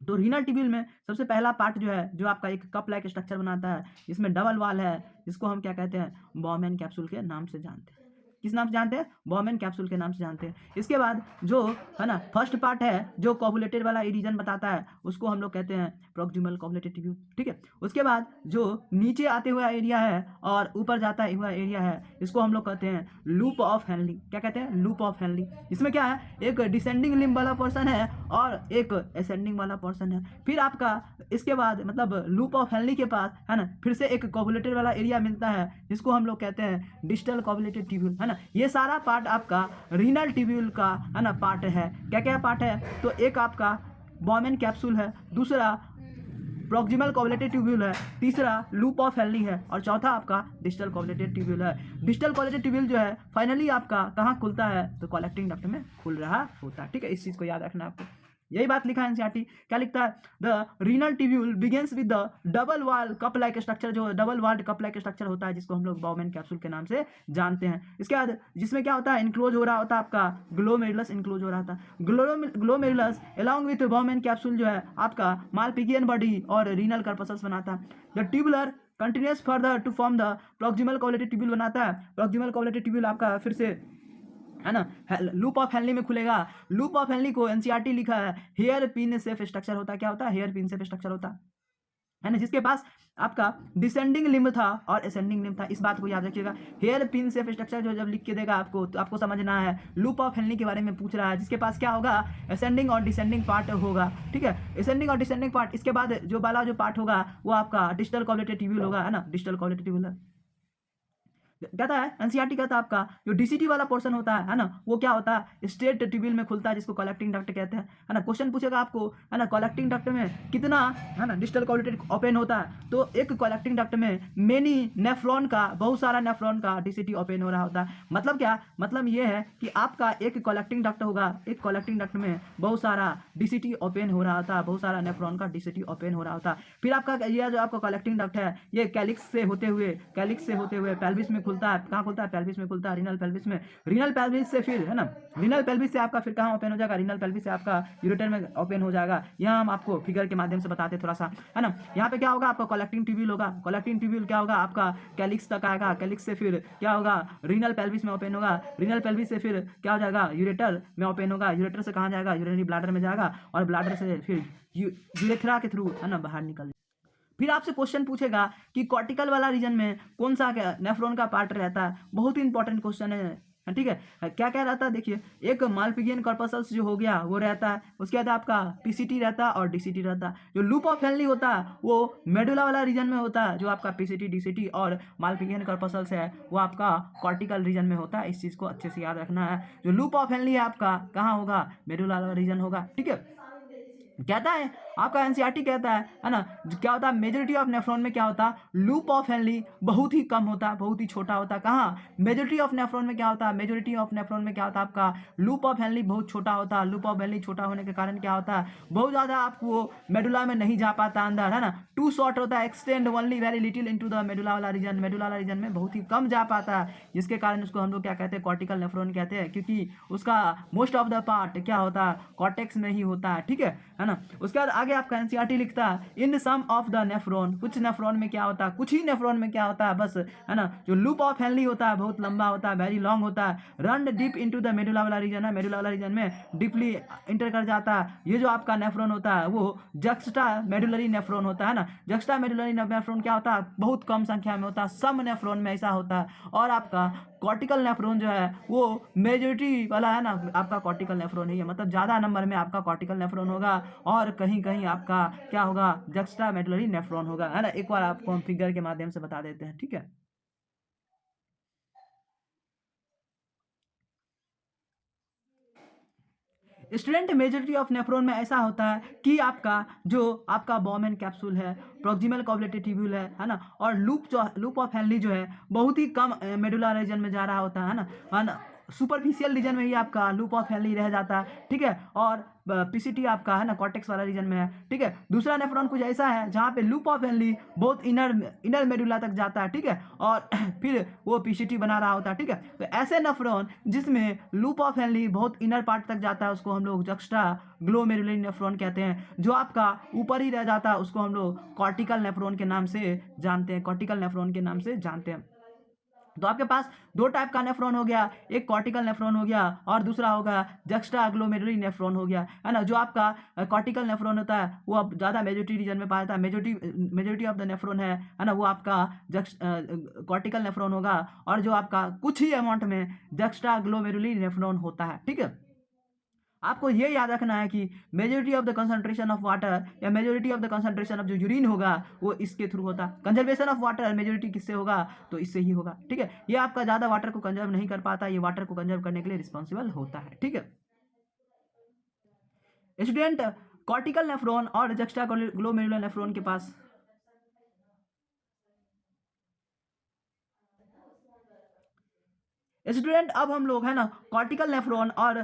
S1: तो रीनल ट्यूब्यूल में सबसे पहला पार्ट जो है, जो आपका एक कप लाइक स्ट्रक्चर बनाता है, इसमें डबल वॉल है, जिसको हम क्या कहते हैं? बॉमैन कैप्सूल के नाम से जानते हैं। किस नाम से जानते हैं? बॉमैन कैप्सूल के नाम से जानते हैं। इसके बाद जो है ना फर्स्ट पार्ट है जो कोवुलेटेड वाला रीजन बताता है, उसको हम लोग कहते हैं प्रॉक्सिमल कोवुलेटेड ट्यूब्यूल, ठीक है। उसके बाद जो नीचे आते हुआ एरिया है और ऊपर जाता हुआ एरिया है, इसको हम लोग कहते हैं लूप ऑफ हेनली। क्या कहते हैं? Loop of Henley. इसमें क्या है? एक डिसेंडिंग लिम्ब वाला पोर्शन है और एक असेंडिंग वाला पोर्शन है। फिर आपका इसके बाद मतलब लूप ऑफ हेनली के पास, है ना, फिर से एक कोवुलेटेड वाला एरिया मिलता है, जिसको हम लोग कहते हैं डिस्टल कोवुलेटेड ट्यूब्यूल, है ना। ये सारा पार्ट आपका रीनल ट्यूब्यूल का, है ना, पार्ट है। क्या क्या पार्ट है? तो एक आपका बॉमैन कैप्सूल है, दूसरा प्रॉक्सिमल कोवुलेटेड ट्यूब्यूल है, तीसरा लूप ऑफ हेनली है और चौथा आपका डिस्टल कोवुलेटेड ट्यूब्यूल है। डिस्टल कोवुलेटेड ट्यूब्यूल जो है फाइनली आपका कहाँ खुलता है? तो कलेक्टिंग डक्ट में खुल रहा होता है, ठीक है। इस चीज़ को याद रखना आपको। यही बात लिखा है एनसीईआरटी। क्या लिखता है? The renal tubule begins with the double wall cup like structure, जो double walled cup like structure होता है, जिसको हम लोग बॉमैन कैप्सूल के नाम से जानते हैं। इसके बाद जिसमें क्या होता है? इंक्लोज हो रहा होता है आपका ग्लोमेरुलस, इंक्लोज हो रहा था। Glomerulus along with Bowman capsule जो है आपका मालपिगियन बॉडी और रीनल corpuscles बनाता है। The tubular continues further to form the proximal convoluted tubule बनाता है। प्रॉक्सिमल कोवुलेटेड ट्यूब्यूल आपका फिर से, है ना, लूप ऑफ हेनली में खुलेगा। लूप ऑफ हेनली को एनसीईआरटी लिखा है हेयर पिन सेफ स्ट्रक्चर होता है। क्या होता है? हेयर पिन सेफ स्ट्रक्चर होता है ना, जिसके पास आपका डिसेंडिंग लिम्ब था और असेंडिंग लिम्ब था। इस बात को याद रखिएगा। हेयर पिन सेफ स्ट्रक्चर जो जब लिख के देगा आपको, तो आपको समझना है लूप ऑफ हेनली के बारे में पूछ रहा है, जिसके पास क्या होगा? असेंडिंग और डिसेंडिंग पार्ट होगा, ठीक है। असेंडिंग और डिसेंडिंग पार्ट। इसके बाद जो वाला जो पार्ट होगा वो आपका डिस्टल कोवुलेटेड ट्यूब्यूल होगा, है ना, डिस्टल कोवुलेटेड ट्यूब्यूल है। कहता है एनसीईआरटी कहता है आपका जो डीसीटी वाला पोर्शन होता है ना, वो क्या होता है? स्ट्रेट ट्यूब्यूल में खुलता है, जिसको कलेक्टिंग डक्ट कहते हैं, है ना। क्वेश्चन पूछेगा आपको, है ना, कलेक्टिंग डक्ट में कितना, है ना, डिस्टल कोवुलेटेड ओपन होता है? तो एक कलेक्टिंग डक्ट में मेनी नेफ्रॉन का, बहुत सारा नेफ्रॉन का डीसीटी ओपन हो रहा होता है। मतलब क्या? मतलब ये है कि आपका एक कलेक्टिंग डक्ट होगा, एक कलेक्टिंग डक्ट में बहुत सारा डीसीटी ओपन हो रहा होता है, बहुत सारा नेफ्रॉन का डीसीटी ओपन हो रहा होता है। फिर आपका ये जो आपका कलेक्टिंग डक्ट है, ये कैलिक्स से होते हुए पेल्विस में खुलता है, कहाँ खुलता है, पेल्विस में खुलता है, रीनल पेल्विस में। रीनल पेल्विस से फिर है ना, रीनल पेल्विस से आपका फिर कहाँ ओपन हो जाएगा, रीनल पेल्विस से आपका यूरेटर में ओपन हो जाएगा। यहाँ हम आपको फिगर के माध्यम से बताते थोड़ा सा, है ना। यहाँ पे क्या होगा, आपका कलेक्टिंग ट्यूब्यूल होगा, कलेक्टिंग ट्यूब्यूल क्या होगा, आपका कैलिक्स तक आएगा, कैलिक्स से फिर क्या होगा, रीनल पेल्विस में ओपन होगा, रीनल पेल्विस से फिर क्या हो जाएगा, यूरेटर में ओपन होगा, यूरेटर से कहाँ जाएगा, यूरिनरी ब्लैडर में जाएगा, और ब्लैडर से फिर यूरेथ्रा के थ्रू है ना बाहर निकल। फिर आपसे क्वेश्चन पूछेगा कि कॉर्टिकल वाला रीजन में कौन सा नेफ्रॉन का पार्ट रहता है, बहुत ही इंपॉर्टेंट क्वेश्चन है, ठीक है। क्या क्या रहता है देखिए, एक मालपिगियन कॉर्पसल्स जो हो गया वो रहता है, उसके बाद आपका पीसीटी रहता है और डीसीटी रहता है। जो लूप ऑफ हेनली होता है वो मेडुला वाला रीजन में होता है, जो आपका पीसीटी डीसीटी और मालपिगियन कॉर्पसल्स है वो आपका कॉर्टिकल रीजन में होता है। इस चीज़ को अच्छे से याद रखना है। जो लूप ऑफ हेनली है आपका कहाँ होगा, मेडुला वाला रीजन होगा, ठीक है। कहता है आपका एनसीईआरटी कहता है ना, क्या होता है, मेजोरिटी ऑफ नेफ्रॉन में क्या होता है, लूप ऑफ हेनली बहुत ही कम होता है, बहुत ही छोटा होता है। कहाँ, मेजोरिटी ऑफ नेफ्रॉन में क्या होता है, मेजोरिटी ऑफ नेफ्रॉन में क्या होता है, आपका लूप ऑफ हेनली बहुत छोटा होता है। लूप ऑफ हेनली छोटा होने के कारण क्या होता है, बहुत ज़्यादा आपको मेडुला में नहीं जा पाता अंदर, है ना, टू शॉर्ट होता है, extend only very little into the medulla वाला रीजन, मेडुला वाला रीजन में बहुत ही कम जा पाता है, जिसके कारण उसको हम लोग क्या कहते हैं, कॉर्टिकल नेफ्रॉन कहते हैं, क्योंकि उसका मोस्ट ऑफ द पार्ट क्या होता है, कॉर्टेक्स में ही होता है, ठीक है ना। उसके बाद आगे आपका एनसीईआरटी लिखता है इन सम ऑफ द नेफ्रॉन, कुछ नेफ्रॉन में क्या होता है, कुछ ही नेफ्रॉन में क्या होता है बस, है ना, जो लूप ऑफ हेनली होता है बहुत लंबा होता है, वेरी लॉन्ग होता है, run deep into the medulla वाला रीजन है, मेडुला वाला रीजन में डीपली इंटर कर जाता है। ये जो आपका नेफ्रॉन होता है वो जक्स्टा मेडुलरी नेफ्रॉन होता है ना, जक्स्टा मेडुलरी नेफ्रॉन क्या होता है, बहुत कम संख्या में होता है, सम नेफ्रॉन में ऐसा होता है। और आपका कॉर्टिकल नेफ्रॉन जो है वो मेजोरिटी वाला है ना, आपका कॉर्टिकल नेफ्रॉन ही है, मतलब ज़्यादा नंबर में आपका कॉर्टिकल नेफ्रॉन होगा, और कहीं कहीं आपका क्या होगा, जक्स्टा मेडुलरी नेफ्रॉन होगा, है ना। एक बार आपको हम फिगर के माध्यम से बता देते हैं, ठीक है। स्टूडेंट, मेजोरिटी ऑफ नेफ्रॉन में ऐसा होता है कि आपका जो आपका बॉमेन कैप्सूल है, प्रॉक्सिमल कॉवलेटेड ट्यूब्यूल है ना, और लूप ऑफ हेनली जो है बहुत ही कम मेडुला रीजन में जा रहा होता है ना, सुपरफिशियल रीजन में ही आपका लूप ऑफ हेनली रह जाता है, ठीक है। और पीसीटी आपका है ना कॉर्टेक्स वाला रीजन में है, ठीक है। दूसरा नेफ्रॉन कुछ ऐसा है जहाँ पे लूप ऑफ हेनली बहुत इनर मेडुला तक जाता है, ठीक है, और फिर वो पीसीटी बना रहा होता है, ठीक है। तो ऐसे नेफ्रॉन जिसमें लूप ऑफ हेनली बहुत इनर पार्ट तक जाता है उसको हम लोग जक्स्टा ग्लोमेरुलर नेफ्रॉन कहते हैं। जो आपका ऊपर ही रह जाता है उसको हम लोग कॉर्टिकल नेफ्रॉन के नाम से जानते हैं, कॉर्टिकल नेफ्रॉन के नाम से जानते हैं। तो आपके पास दो टाइप का नेफ्रॉन हो गया, एक कॉर्टिकल नेफ्रॉन हो गया और दूसरा होगा जक्स्टा ग्लोमेरुलर नेफ्रॉन हो गया, है ना। जो आपका कॉर्टिकल नेफ्रॉन होता है वो अब ज़्यादा मेजोरिटी रीजन में पाया जाता है, मेजोरिटी ऑफ द नेफ्रॉन है ना, वो आपका कॉर्टिकल नेफ्रॉन होगा, और जो आपका कुछ ही अमाउंट में जक्स्टा ग्लोमेरुलर नेफ्रॉन होता है, ठीक है। आपको ये याद रखना है कि majority of the concentration of water या majority of the concentration of जो यूरिन होगा वो इसके थ्रू होता है। कंजर्वेशन ऑफ वाटर मेजोरिटी किससे होगा, तो इससे ही होगा, ठीक है। ये आपका ज़्यादा वाटर को कंजर्व नहीं कर पाता, ये वाटर को कंजर्व करने के लिए रिस्पॉन्सिबल होता है, ठीक है। स्टूडेंट, कॉर्टिकल नेफ्रॉन और जक्स्टा ग्लोमेरुलर नेफ्रॉन के पास स्टूडेंट, अब हम लोग है ना कॉर्टिकल नेफ्रॉन और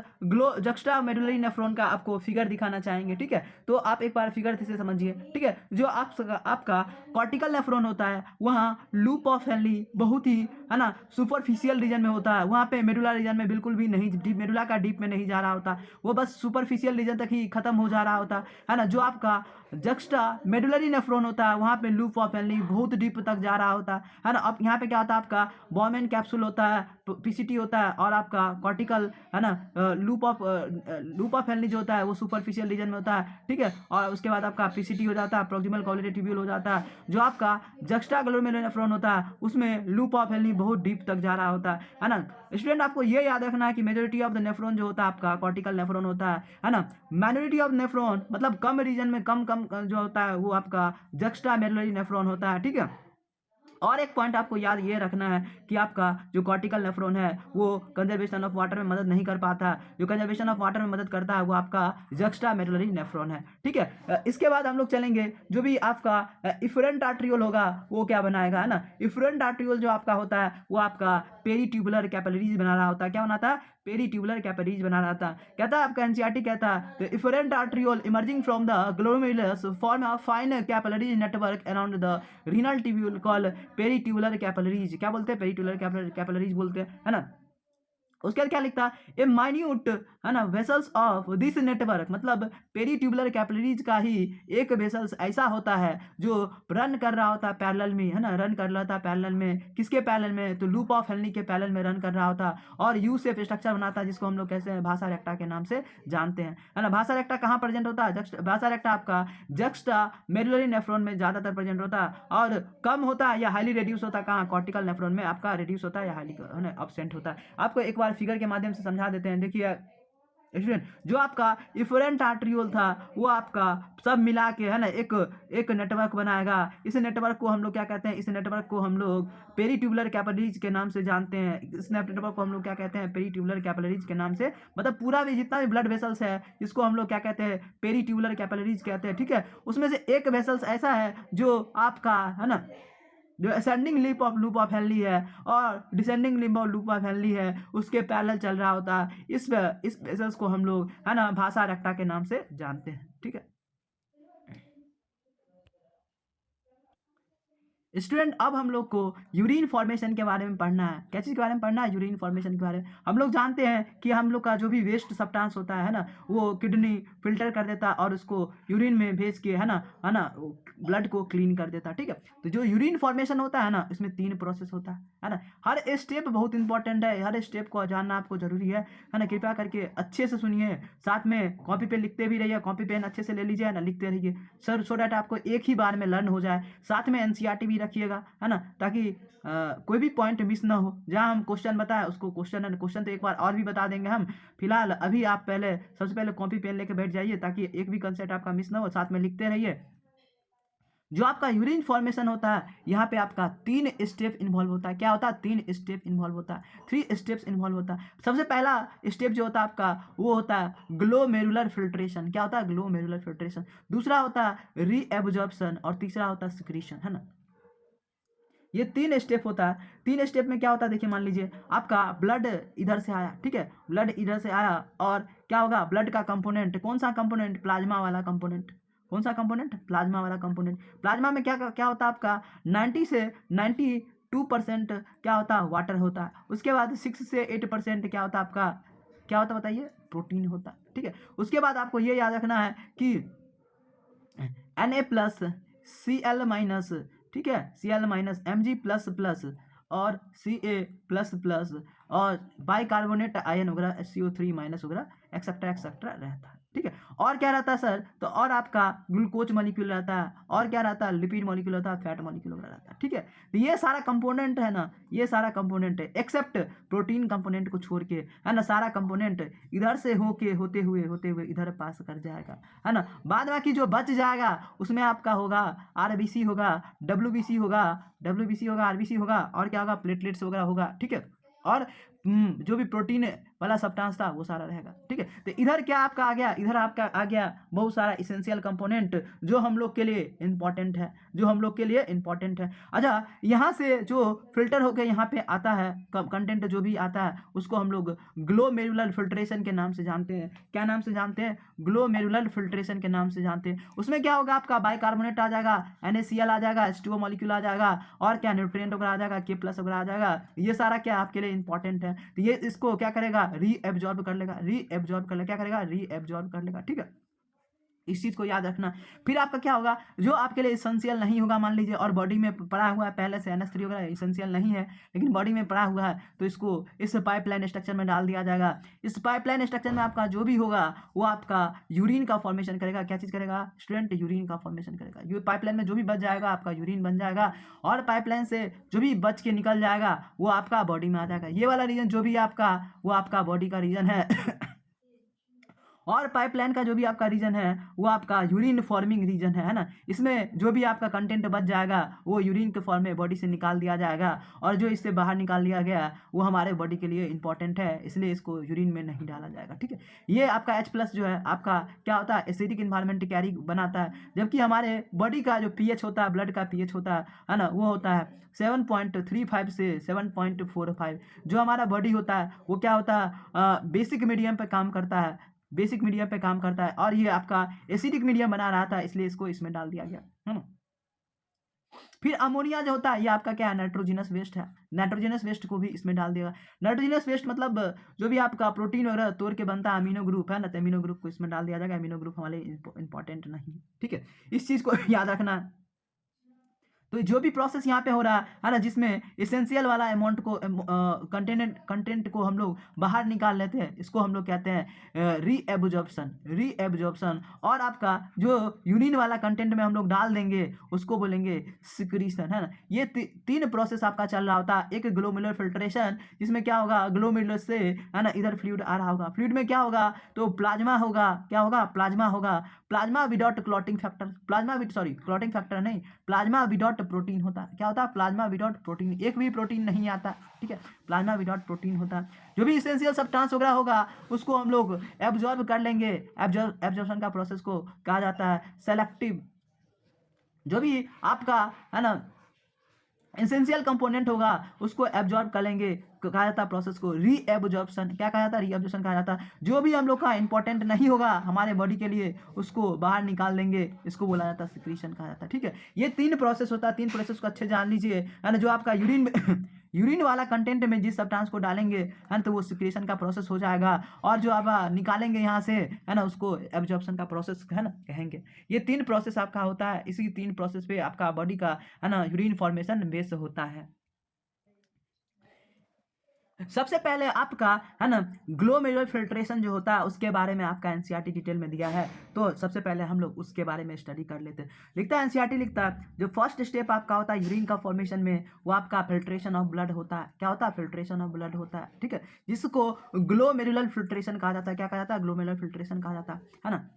S1: जक्स्टा मेडुलरी नेफ्रॉन का आपको फिगर दिखाना चाहेंगे, ठीक है। तो आप एक बार फिगर से समझिए, ठीक है। जो आपका कॉर्टिकल नेफ्रॉन होता है वहाँ लूप ऑफ हेनली बहुत ही है ना सुपरफिशियल रीजन में होता है, वहाँ पे मेडुला रीजन में बिल्कुल भी नहीं, डीप मेडुला का डीप में नहीं जा रहा होता, वो बस सुपरफिशियल रीजन तक ही खत्म हो जा रहा होता है ना। जो आपका जक्स्टा मेडुलरी नेफ्रॉन होता है वहाँ पे लूप ऑफ हेनली बहुत डीप तक जा रहा होता है ना। अब यहाँ पे क्या होता है, आपका बॉमेन कैप्सूल होता है, पीसीटी होता है, और आपका कॉर्टिकल है ना लूप ऑफ हेनली जो होता है वो सुपरफिशियल रीजन में होता है, ठीक है। और उसके बाद आपका पीसीटी हो जाता है, प्रॉक्सिमल कॉवलेटेड ट्यूब्यूल हो जाता है। जो आपका जक्स्टा ग्लोमेरुलर नेफ्रॉन होता है उसमें लूप ऑफ हेनली बहुत डीप तक जा रहा होता है ना। स्टूडेंट, आपको ये याद रखना है कि मेजोरिटी ऑफ द नेफ्रॉन जो होता है आपका कॉर्टिकल नेफ्रॉन होता है ना। माइनॉरिटी ऑफ नेफ्रॉन मतलब कम रीजन में कम जो होता है वो आपका जक्स्टा मेडुलरी नेफ्रॉन होता है, ठीक है। और एक पॉइंट आपको याद ये रखना है कि आपका जो कॉर्टिकल नेफ्रॉन है वो कंजर्वेशन ऑफ वाटर में मदद नहीं कर पाता, जो कंजर्वेशन ऑफ वाटर में मदद करता है वो आपका जक्स्टा मेडुलरी नेफ्रॉन है, ठीक है। इसके बाद हम लोग चलेंगे, जो भी आपका इफरेंट आर्ट्रियोल होगा वो क्या बनाएगा, है ना। इफरेंट आर्ट्रियोल जो आपका होता है वो आपका पेरीट्यूबुलर कैपिलरीज बना रहा होता है, क्या बनाता है, पेरीट्यूबुलर कैपिलरीज बना रहा था। कहता है आपका एनसीईआरटी कहता है the efferent arteriole emerging from the glomerulus form a fine capillary network around the renal tubule called peritubular capillaries, क्या बोलते हैं, पेरीट्यूबुलर कैपिलरीज बोलते हैं, है ना। उसके बाद क्या लिखता है, ए माइन्यूट, है ना, वेसल्स ऑफ दिस नेटवर्क, मतलब पेरीट्यूबुलर कैपिलरीज का ही एक वेसल्स ऐसा होता है जो रन कर रहा होता है पैरेलल में, है ना, रन कर रहा था पैरेलल में, किसके पैरेलल में, तो लूप ऑफ हेनरी के पैरेलल में रन कर रहा होता और यू शेप स्ट्रक्चर बनाता है, जिसको हम लोग कैसे भाषा रेक्टा के नाम से जानते हैं, है ना। भाषा रेक्टा कहाँ प्रेजेंट होता है, भाषा रेक्टा आपका जक्स्टा मेडुलरी नेफ्रॉन में ज़्यादातर प्रेजेंट होता है और कम होता है या हाईली रिड्यूस होता है, कहाँ, कॉर्टिकल नेफ्रॉन में आपका रिड्यूस होता है या हाईली, है ना, एब्सेंट होता है। आपको एक बार फिगर के माध्यम से समझा देते हैं। देखिए स्टूडेंट, जो आपका इफरेंट आर्ट्रियोल था वो आपका सब मिला के, है ना, एक नेटवर्क बनाएगा। इस नेटवर्क को हम लोग क्या कहते हैं, इस नेटवर्क को हम लोग पेरीट्यूबुलर कैपिलरीज के नाम से जानते हैं। इस नेटवर्क को हम लोग क्या कहते हैं, पेरीट्यूबुलर कैपिलरीज के नाम से, मतलब पूरा भी जितना भी ब्लड वेसल्स है इसको हम लोग क्या कहते हैं, पेरीट्यूबुलर कैपिलरीज कहते हैं, ठीक है। उसमें से एक वेसल्स ऐसा है जो आपका, है ना, जो असेंडिंग लूप ऑफ हेनरी है और डिसेंडिंग लूप ऑफ हेनरी है, उसके पैरेलल चल रहा होता है। इस वेसल्स को हम लोग, है ना, भाषा रेक्टा के नाम से जानते हैं, ठीक है। स्टूडेंट, अब हम लोग को यूरिन फॉर्मेशन के बारे में पढ़ना है। क्या चीज़ के बारे में पढ़ना है, यूरिन फॉर्मेशन के बारे में। हम लोग जानते हैं कि हम लोग का जो भी वेस्ट सब्सटेंस होता है ना, वो किडनी फिल्टर कर देता है और उसको यूरिन में भेज के, है ना, ब्लड को क्लीन कर देता है, ठीक है। तो जो यूरिन फॉर्मेशन होता है ना, इसमें 3 प्रोसेस होता है ना। हर स्टेप बहुत इंपॉर्टेंट है, हर स्टेप को जानना आपको जरूरी है ना। कृपया करके अच्छे से सुनिए, साथ में कॉपी पे लिखते भी रहिए, कॉपी पेन अच्छे से ले लीजिए ना, लिखते रहिए सर, सो डैट आपको एक ही बार में लर्न हो जाए। साथ में एनसीईआरटी भी रखिएगा, है ना, ताकि कोई भी पॉइंट मिस ना हो। जहाँ हम क्वेश्चन बताएं उसको क्वेश्चन तो एक बार और भी बता देंगे हम। फिलहाल अभी आप सबसे पहले कॉपी पेन लेके बैठ जाइए ताकि एक भी कंसेप्ट आपका मिस ना हो, साथ में लिखते रहिए। जो आपका यूरिन फॉर्मेशन होता है, यहाँ पे आपका 3 स्टेप इन्वॉल्व होता है। क्या होता है, 3 स्टेप इन्वॉल्व होता है, 3 स्टेप्स इन्वॉल्व होता है। सबसे पहला स्टेप जो होता है आपका, वो होता है ग्लोमेरुलर फिल्ट्रेशन। क्या होता है, ग्लोमेरुलर फिल्ट्रेशन। दूसरा होता है रीएब्जॉर्प्शन और तीसरा होता है सिक्रीशन, है ना। ये 3 स्टेप होता है। 3 स्टेप में क्या होता है, देखिए मान लीजिए आपका ब्लड इधर से आया, ठीक है, ब्लड इधर से आया और क्या होगा, ब्लड का कंपोनेंट, कौन सा कंपोनेंट, प्लाज्मा वाला कंपोनेंट। कौन सा कंपोनेंट, प्लाज्मा वाला कंपोनेंट। प्लाज्मा में क्या क्या होता है आपका, 90 से 92% क्या होता है, वाटर होता है। उसके बाद 6 से 8% क्या होता है आपका, क्या होता है बताइए, प्रोटीन होता है, ठीक है। उसके बाद आपको ये याद रखना है कि Na+ Cl-, ठीक है, Cl-, Mg++ और Ca++ और बाइकार्बोनेट आयन वगैरह, CO3- वगैरह एक्सेट्रा एक्सेट्रा रहता है, ठीक है। और क्या रहता है सर, तो और आपका ग्लूकोज मॉलिक्यूल रहता है, और क्या रहता है, लिपिड मॉलिक्यूल रहता है, फैट मॉलिक्यूल वगैरह रहता है, ठीक है। तो ये सारा कंपोनेंट है ना, ये सारा कंपोनेंट है एक्सेप्ट प्रोटीन कंपोनेंट को छोड़ के, है ना, सारा कंपोनेंट इधर से होते हुए इधर पास कर जाएगा, है ना। बाद बाकी जो बच जाएगा उसमें आपका होगा आरबीसी होगा, डब्ल्यूबीसी होगा, आरबीसी होगा, और क्या होगा, प्लेटलेट्स वगैरह होगा, ठीक है। और जो भी प्रोटीन वाला सब्सटेंस था वो सारा रहेगा, ठीक है। तो इधर क्या आपका आ गया, इधर आपका आ गया बहुत सारा इसेंशियल कंपोनेंट जो हम लोग के लिए इंपॉर्टेंट है, अच्छा, यहाँ से जो फिल्टर होकर यहाँ पे आता है कंटेंट जो भी आता है उसको हम लोग ग्लोमेरुलर फिल्ट्रेशन के नाम से जानते हैं। क्या नाम से जानते हैं, ग्लोमेरुलर फिल्ट्रेशन के नाम से जानते हैं। उसमें क्या होगा, आपका बाइकार्बोनेट आ जाएगा, NaCl आ जाएगा, H2O मॉलिक्यूल आ जाएगा, और क्या न्यूट्रिएंट वगैरह आ जाएगा, K+ वगैरह आ जाएगा। ये सारा क्या आपके लिए इंपॉर्टेंट है। तो ये इसको क्या करेगा, रीएब्जॉर्ब कर लेगा, क्या करेगा, रीएब्जॉर्ब कर लेगा, ठीक है। इस चीज़ को याद रखना। फिर आपका क्या होगा, जो आपके लिए इसेंशियल नहीं होगा, मान लीजिए, और बॉडी में पड़ा हुआ है पहले से, NH3 वगैरह इसेंशियल नहीं है लेकिन बॉडी में पड़ा हुआ है, तो इसको इस पाइपलाइन स्ट्रक्चर में डाल दिया जाएगा। इस पाइपलाइन स्ट्रक्चर में आपका जो भी होगा वो आपका यूरिन का फॉर्मेशन करेगा। क्या चीज़ करेगा स्टूडेंट, यूरिन का फॉर्मेशन करेगा। ये पाइपलाइन में जो भी बच जाएगा आपका यूरिन बन जाएगा, और पाइपलाइन से जो भी बच के निकल जाएगा वो आपका बॉडी में आ जाएगा। ये वाला रीजन जो भी आपका, वो आपका बॉडी का रीजन है और पाइपलाइन का जो भी आपका रीजन है वो आपका यूरिन फॉर्मिंग रीजन है ना। इसमें जो भी आपका कंटेंट बच जाएगा वो यूरिन के फॉर्म में बॉडी से निकाल दिया जाएगा, और जो इससे बाहर निकाल दिया गया वो हमारे बॉडी के लिए इंपॉर्टेंट है, इसलिए इसको यूरिन में नहीं डाला जाएगा, ठीक है। ये आपका H+ जो है आपका क्या होता है, एसिडिक इन्वायरमेंट कैरी बनाता है, जबकि हमारे बॉडी का जो pH होता है, ब्लड का pH होता है ना, वो होता है 7.35 से 7.45। जो हमारा बॉडी होता है वो क्या होता है, बेसिक मीडियम पे काम करता है, और ये आपका एसिडिक मीडियम बना रहा था, इसलिए इसको इसमें डाल दिया गया, है ना। फिर अमोनिया जो होता है ये आपका क्या है, नाइट्रोजनस वेस्ट है। नाइट्रोजनस वेस्ट को भी इसमें डाल देगा। नाइट्रोजनस वेस्ट मतलब जो भी आपका प्रोटीन वगैरह तोड़ के बनता है, अमीनो ग्रुप है ना, तो अमीनो ग्रुप को इसमें डाल दिया जाएगा। अमीनो ग्रुप हमारे इंपॉर्टेंट नहीं है, ठीक है, इस चीज़ को याद रखना है। तो जो भी प्रोसेस यहाँ पे हो रहा है ना, जिसमें इसेंशियल वाला अमाउंट को कंटेंट को हम लोग बाहर निकाल लेते हैं, इसको हम लोग कहते हैं रीएब्जॉर्प्शन। और आपका जो यूरिन वाला कंटेंट में हम लोग डाल देंगे उसको बोलेंगे सिक्रीशन, है ना। ये तीन प्रोसेस आपका चल रहा होता है। एक ग्लोमेरुलर फिल्ट्रेशन, जिसमें क्या होगा, ग्लोमेरुलर से है ना इधर फ्लूइड आ रहा होगा, फ्लूइड में क्या होगा, तो प्लाज्मा होगा। क्या होगा, प्लाज्मा होगा। Plasma without clotting factor, clotting factor नहीं, प्लाज्मा विदाउट प्रोटीन होता है। क्या होता है, प्लाज्मा विदाउट प्रोटीन, एक भी प्रोटीन नहीं आता, ठीक है, प्लाज्मा विदाउट प्रोटीन होता है। जो भी इसेंशियल सब्सटेंस वगैरह होगा उसको हम लोग एब्जॉर्ब कर लेंगे। एब्जॉर्प्शन का प्रोसेस को कहा जाता है सेलेक्टिव। जो भी आपका है ना एसेंशियल कंपोनेंट होगा उसको एब्जॉर्ब कर लेंगे, कहा जाता है प्रोसेस को रीएब्जॉर्प्शन। क्या कहा जाता है, रीएब्जॉर्प्शन कहा जाता है। जो भी हम लोग का इंपॉर्टेंट नहीं होगा हमारे बॉडी के लिए उसको बाहर निकाल देंगे, इसको बोला जाता है सिक्रीशन कहा जाता है, ठीक है। ये तीन प्रोसेस होता है, तीन प्रोसेस को अच्छे जान लीजिए, है ना। जो आपका यूरिन वाला कंटेंट में जिस सब्सटेंस को डालेंगे है ना, तो वो सिक्रीशन का प्रोसेस हो जाएगा। और जो आप निकालेंगे यहाँ से है ना, उसको एब्जॉर्प्शन का प्रोसेस है ना कहेंगे। ये तीन प्रोसेस आपका होता है, इसी तीन प्रोसेस पे आपका बॉडी का है ना यूरिन फॉर्मेशन बेस होता है। सबसे पहले आपका है ना ग्लोमेरुलर फिल्ट्रेशन जो होता है उसके बारे में आपका एनसीईआरटी डिटेल में दिया है, तो सबसे पहले हम लोग उसके बारे में स्टडी कर लेते हैं। लिखता है एनसीईआरटी लिखता है, जो फर्स्ट स्टेप आपका होता है यूरिन का फॉर्मेशन में, वो आपका फिल्ट्रेशन ऑफ ब्लड होता है। क्या होता है, फिल्ट्रेशन ऑफ ब्लड होता है, ठीक है, जिसको ग्लोमेरुलर फिल्ट्रेशन कहा जाता है। क्या कहा जाता है, ग्लोमेरुलर फिल्ट्रेशन कहा जाता है ना।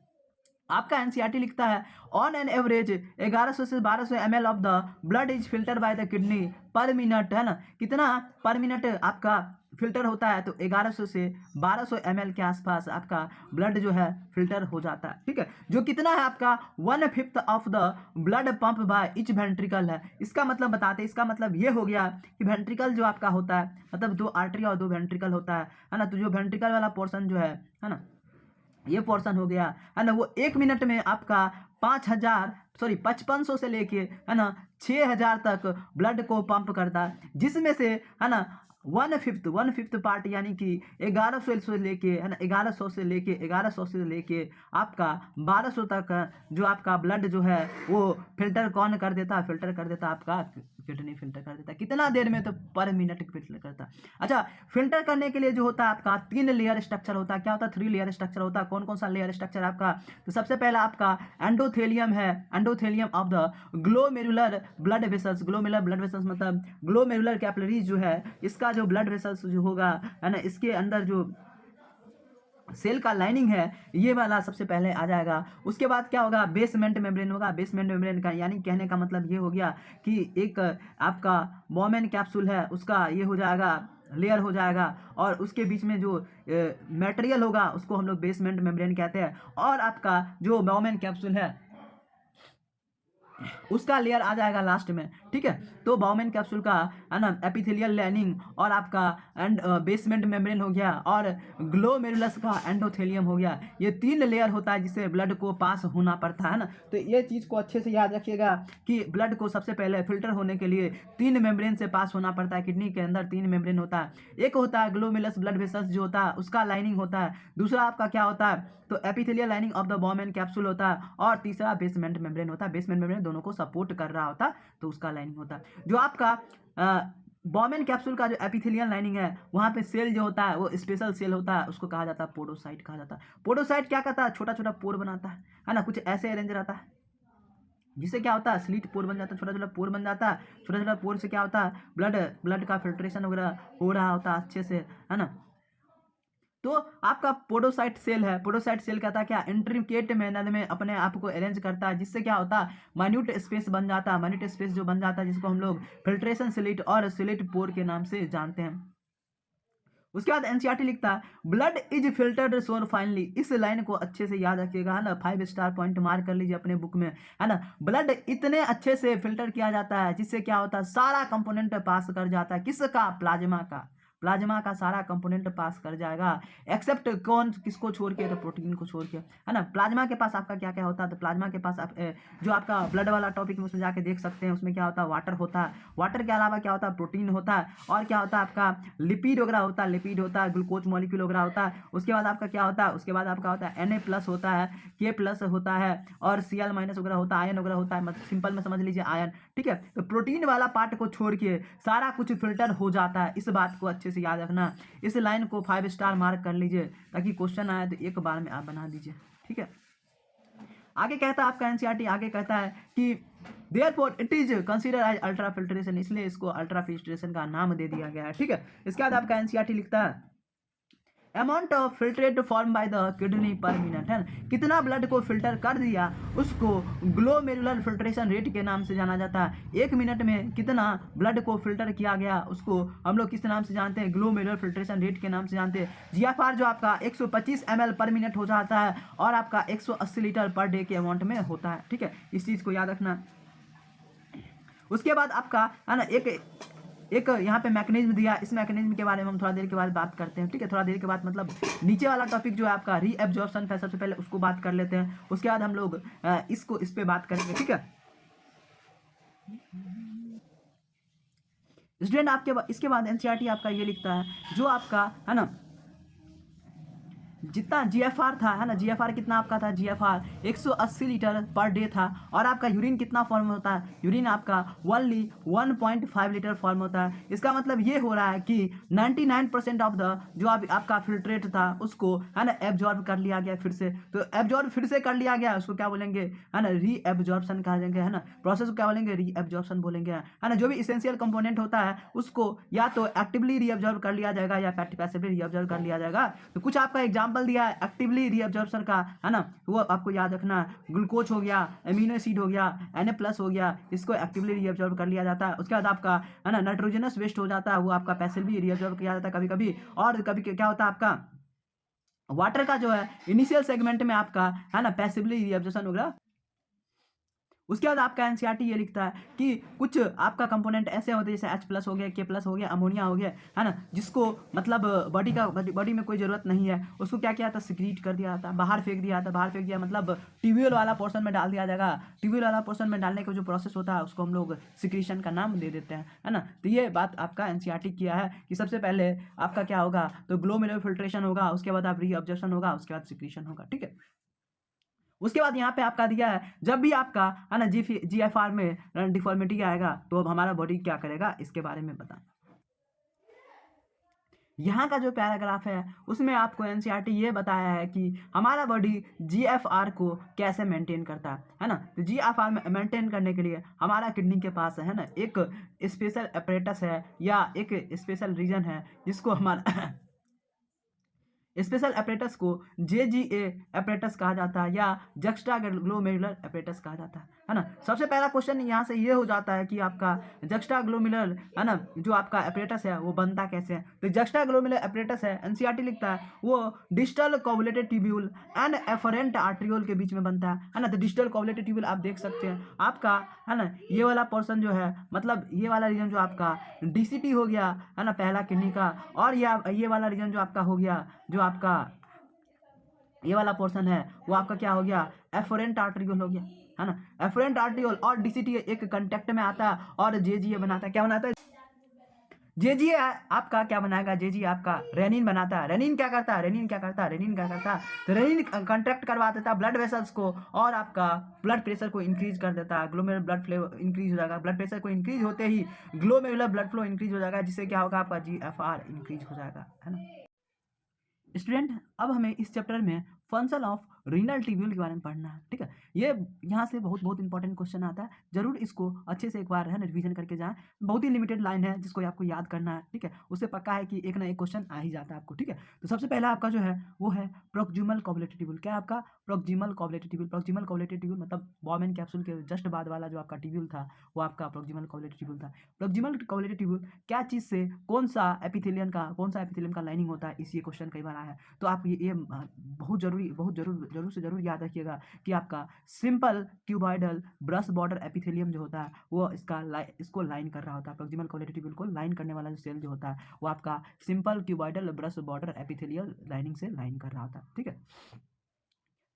S1: आपका एनसीईआरटी लिखता है, ऑन एन एवरेज 1100 से 1200 ml of the blood is filter by the kidney पर मिनट, है ना। कितना पर मिनट आपका फिल्टर होता है, तो 1100 से 1200 ml के आसपास आपका ब्लड जो है फिल्टर हो जाता है, ठीक है। जो कितना है आपका 1/5 of the blood pump by each ventricle है। इसका मतलब बताते हैं, इसका मतलब ये हो गया कि वेंट्रिकल जो आपका होता है, मतलब 2 आर्टरी और 2 वेंट्रिकल होता है ना। तो जो वेंट्रिकल वाला पोर्शन जो है ना, ये पोर्शन हो गया है ना, वो 1 मिनट में आपका 5500 से लेके है ना 6000 तक ब्लड को पंप करता है, जिसमें से है ना 1/5 पार्ट यानी कि 1100 से लेके है ना 1100 से लेके आपका 1200 तक जो आपका ब्लड जो है वो फिल्टर कौन कर देता है, फिल्टर कर देता है आपका किडनी फिल्टर कर देता है। कितना देर में, तो पर मिनट फिल्टर करता है। अच्छा, फिल्टर करने के लिए जो होता है आपका 3 लेयर स्ट्रक्चर होता है। क्या होता है, 3 लेयर स्ट्रक्चर होता है। कौन कौन सा लेयर स्ट्रक्चर आपका, तो सबसे पहला आपका एंडोथेलियम है, endothelium of the glomerular blood vessels. Glomerular blood vessels मतलब ग्लोमेरुलर कैपिलरीज जो है, इसका जो ब्लड वेसल्स जो होगा है ना, इसके अंदर जो सेल का लाइनिंग है ये वाला सबसे पहले आ जाएगा। उसके बाद क्या होगा, बेसमेंट मेम्ब्रेन होगा। बेसमेंट मेम्ब्रेन का यानी कहने का मतलब ये हो गया कि एक आपका बॉमेन कैप्सूल है उसका ये हो जाएगा, लेयर हो जाएगा, और उसके बीच में जो मटेरियल होगा उसको हम लोग बेसमेंट मेम्ब्रेन कहते हैं। और आपका जो बॉमेन कैप्सूल है उसका लेयर आ जाएगा लास्ट में, ठीक है। तो बॉमेन कैप्सूल का है ना एपिथेलियल लाइनिंग और आपका एंड बेसमेंट मेम्ब्रेन हो गया, और ग्लोमेरुलस का एंडोथेलियम हो गया। ये 3 लेयर होता है जिससे ब्लड को पास होना पड़ता है ना। तो ये चीज़ को अच्छे से याद रखिएगा कि ब्लड को सबसे पहले फिल्टर होने के लिए 3 मेम्ब्रेन से पास होना पड़ता है। किडनी के अंदर 3 मेम्ब्रेन होता है। एक होता है ग्लोमेरुलस ब्लड वेसल्स जो होता है उसका लाइनिंग होता है। दूसरा आपका क्या होता है, तो epithelial lining of the Bowman capsule होता है। और तीसरा बेसमेंट मेम्ब्रेन होता है। बेसमेंट मेम्ब्रेन दोनों को सपोर्ट कर रहा होता है, तो उसका लाइनिंग होता है। जो आपका बॉमेन कैप्सूल का जो एपिथेलियल लाइनिंग है वहाँ पे सेल जो होता है वो स्पेशल सेल होता है, उसको कहा जाता है पोडोसाइट कहा जाता है। पोडोसाइट क्या करता है, छोटा छोटा पोर बनाता है ना, कुछ ऐसे अरेंज रहता है जिससे क्या होता है स्लिट पोर बन जाता है, छोटा छोटा पोर बन जाता है। छोटा छोटा पोर से क्या होता है, ब्लड का फिल्ट्रेशन वगैरह हो रहा होता है अच्छे से, है ना। तो आपका पोडोसाइट सेल है, पोडोसाइट सेल कहता है क्या, इंट्रिकेट मैनर में अपने आप को अरेंज करता है, जिससे क्या होता है माइन्यूट स्पेस बन जाता है। माइन्यूट स्पेस जो बन जाता है जिसको हम लोग फिल्ट्रेशन स्लिट और स्लिट पोर के नाम से जानते हैं। उसके बाद एनसीईआरटी लिखता है, blood is filtered so finely. इस लाइन को अच्छे से याद रखिएगा, है ना, 5 स्टार पॉइंट मार्क कर लीजिए अपने बुक में, है ना। ब्लड इतने अच्छे से फिल्टर किया जाता है जिससे क्या होता है सारा कंपोनेंट पास कर जाता है, किसका, प्लाज्मा का। प्लाज्मा का सारा कंपोनेंट पास कर जाएगा, एक्सेप्ट कौन किसको छोड़ के, तो प्रोटीन को छोड़ के, है ना। प्लाज्मा के पास आपका क्या क्या होता है, तो प्लाज्मा के पास जो आपका ब्लड वाला टॉपिक में उसमें जाके देख सकते हैं, उसमें क्या होता है, वाटर होता है, वाटर के अलावा क्या होता है, प्रोटीन होता है, और क्या होता है आपका लिपिड वगैरह होता है, लिपिड होता है, ग्लूकोज मॉलिक्यूल वगैरह होता है। उसके बाद आपका क्या होता है, उसके बाद आपका होता है Na+ होता है, K+ होता है, और Cl- वगैरह होता है, आयन वगैरह होता है, मतलब सिंपल में समझ लीजिए आयन, ठीक है। तो प्रोटीन वाला पार्ट को छोड़ के सारा कुछ फिल्टर हो जाता है, इस बात को अच्छे से याद रखना। इस लाइन को 5 स्टार मार्क कर लीजिए, ताकि क्वेश्चन आए तो एक बार में आप बना दीजिए, ठीक है। आगे कहता है आपका एनसीईआरटी, आगे कहता है कि therefore it is consider as ultra filtration, इसलिए इसको अल्ट्रा फिल्ट्रेशन का नाम दे दिया गया है, ठीक है। इसके बाद आपका एनसीईआरटी लिखता है amount of filtrate form by the kidney पर मिनट, है ना, कितना ब्लड को फिल्टर कर दिया उसको ग्लोमेरुलर फिल्ट्रेशन रेट के नाम से जाना जाता है। 1 मिनट में कितना ब्लड को फिल्टर किया गया उसको हम लोग किस नाम से जानते हैं, ग्लोमेरुलर फिल्ट्रेशन रेट के नाम से जानते हैं। जीएफआर जो आपका 125 ml पर मिनट हो जाता है, और आपका 180 लीटर पर डे के अमाउंट में होता है, ठीक है। इस चीज़ को याद रखना। उसके बाद आपका है ना एक यहाँ पे मैकेनिज्म दिया, इस मैकेनिज्म के बारे में हम थोड़ा देर के बाद बात करते हैं, ठीक है। थोड़ा देर के बाद मतलब नीचे वाला टॉपिक जो है आपका रीएब्जॉर्प्शन है, सबसे पहले उसको बात कर लेते हैं, उसके बाद हम लोग इस पे बात करेंगे, ठीक है स्टूडेंट। आपके इसके बाद एनसीईआरटी आपका ये लिखता है, जो आपका है ना जितना जीएफआर था, है ना, जीएफआर कितना आपका था, जीएफआर 180 लीटर पर डे था, और आपका यूरिन कितना फॉर्म होता है, यूरिन आपका ओनली 1.5 लीटर फॉर्म होता है। इसका मतलब ये हो रहा है कि 99% ऑफ द जो आपका फिल्ट्रेट था उसको, है ना, एब्जॉर्ब कर लिया गया फिर से। तो एब्जॉर्ब फिर से कर लिया गया, उसको क्या बोलेंगे, है ना, रीएब्जॉर्प्शन कहेंगे, है ना, प्रोसेस को क्या बोलेंगे, रीएब्जॉर्प्शन बोलेंगे, है ना। जो भी इसेंशियल कंपोनेंट होता है उसको या तो एक्टिवली रीअब्जॉर्ब कर लिया जाएगा या पैसिवली रीअब्जॉर्ब कर लिया जाएगा। तो कुछ आपका एग्जाम्पल दिया है एक्टिवली रीअब्जॉर्प्शन का, है ना, वो आपको याद रखना है। ग्लूकोज हो गया, एमिनो एसिड हो गया, Na+ हो गया, इसको एक्टिवली रीअब्जॉर्ब कर लिया जाता है। उसके बाद आपका, है ना, नाइट्रोजनस वेस्ट हो जाता है, वो आपका पैसिवली रीअब्जॉर्ब किया जाता है कभी कभी। और कभी क्या होता है आपका वाटर का जो है इनिशियल सेगमेंट में आपका, है ना, पैसिवली रीअब्जॉर्प्शन वगैरह। उसके बाद आपका एनसीईआरटी ये लिखता है कि कुछ आपका कंपोनेंट ऐसे होते हैं जैसे H+ हो गया, K+ हो गया, अमोनिया हो गया, है ना, जिसको मतलब बॉडी में कोई ज़रूरत नहीं है, उसको क्या किया जाता है, सिक्रीट कर दिया जाता है, बाहर फेंक दिया जाता है। बाहर फेंक दिया मतलब ट्यूब्यूल वाला पोर्शन में डाल दिया जाएगा। ट्यूब्यूल वाला पोर्शन में डालने का जो प्रोसेस होता है उसको हम लोग सिक्रीशन का नाम दे देते हैं, है ना। तो ये बात आपका एनसीईआरटी किया है कि सबसे पहले आपका क्या होगा, तो ग्लोमेरुलर फिल्ट्रेशन होगा, उसके बाद आप रीअब्जॉर्प्शन होगा, उसके बाद सिक्रीशन होगा, ठीक है। उसके बाद यहाँ पे आपका दिया है, जब भी आपका, है ना, जीएफआर में डिफॉर्मिटी आएगा तो अब हमारा बॉडी क्या करेगा, इसके बारे में बता। यहाँ का जो पैराग्राफ है उसमें आपको एनसीईआरटी ये बताया है कि हमारा बॉडी जीएफआर को कैसे मेंटेन करता है ना। तो जीएफआर में मेंटेन करने के लिए हमारा किडनी के पास, है ना, एक स्पेशल अपरेटस है या एक स्पेशल रीजन है जिसको हमारा स्पेशल अपरेटस को JGA अपरेटस कहा जाता है या जक्स्टाग्लोमेरुलर अपरेटस कहा जाता है ना। सबसे पहला क्वेश्चन यहाँ से ये हो जाता है कि आपका जक्स्टाग्लोमेरुलर, है ना, जो आपका अपरेटस है वो बनता कैसे है। तो जक्स्टाग्लोमेरुलर अपरेटस है, एनसीईआरटी लिखता है वो distal convoluted tubule and afferent arteriole के बीच में बनता है ना। तो डिस्टल कोवलेटेड ट्यूब्यूल आप देख सकते हैं आपका, है ना, ये वाला पोर्शन जो है, मतलब ये वाला रीजन जो आपका DCT हो गया, है ना, पहला किडनी का, और ये वाला रीजन जो आपका हो गया, जो आपका ये वाला पोर्शन है वो आपका क्या हो गया, एफरेंट आर्ट्रियोल हो गया, है ना। एफरेंट आर्ट्रियोल और DCT एक कांटेक्ट में आता है और JGA बनाता है, क्या बनाता है, JGA आपका क्या बनाएगा, JGA आपका रेनिन बनाता है। रेनिन क्या करता है, रेनिन क्या करता है, रेनिन क्या करता है, तो रेनिन कंट्रैक्ट करवा देता है ब्लड वेसल्स को, और आपका ब्लड प्रेशर को इंक्रीज कर देता है। ग्लोमेरुलर ब्लड फ्लो इंक्रीज हो जाएगा, ब्लड प्रेशर को इंक्रीज होते ही ग्लोमेरुलर ब्लड फ्लो इंक्रीज हो जाएगा, जिससे क्या होगा, आपका GFR इंक्रीज हो जाएगा, है ना। स्टूडेंट अब हमें इस चैप्टर में फंक्शन ऑफ रीनल ट्यूब्यूल के बारे में पढ़ना है, ठीक है। ये यहाँ से बहुत इंपॉर्टेंट क्वेश्चन आता है, जरूर इसको अच्छे से एक बार, है ना, रिवीजन करके जाएं। बहुत ही लिमिटेड लाइन है जिसको आपको याद करना है, ठीक है। उससे पक्का है कि एक ना एक क्वेश्चन आ ही जाता है आपको, ठीक है। तो सबसे पहला आपका जो है वो है प्रोक्सिमल कोवलेटेड ट्यूब्यूल। क्या है आपका, प्रोक्सिमल कोवलेटेड ट्यूब्यूल। प्रोक्सिमल कोवलेटेड ट्यूब्यूल मतलब बॉयमैन कैप्सूल के जस्ट बाद वाला जो आपका ट्यूब्यूल था वो आपका प्रोक्सिमल कोवलेटेड ट्यूब्यूल था। प्रोक्सिमल कोवलेटेड ट्यूब्यूल क्या चीज़ से, कौन सा एपिथेलियम का लाइनिंग होता है, इस ये क्वेश्चन कई बार आया है। तो आप ये बहुत जरूरी बहुत जरूर से जरूर याद रखिएगा कि आपका simple cuboidal brush border epithelium जो होता है वो इसको लाइन कर रहा होता है। प्रॉक्सिमल कॉलेटी ट्यूब्यूल को लाइन करने वाला जो सेल जो होता है वो आपका simple cuboidal brush border epithelial lining से लाइन कर रहा होता है। ठीक है,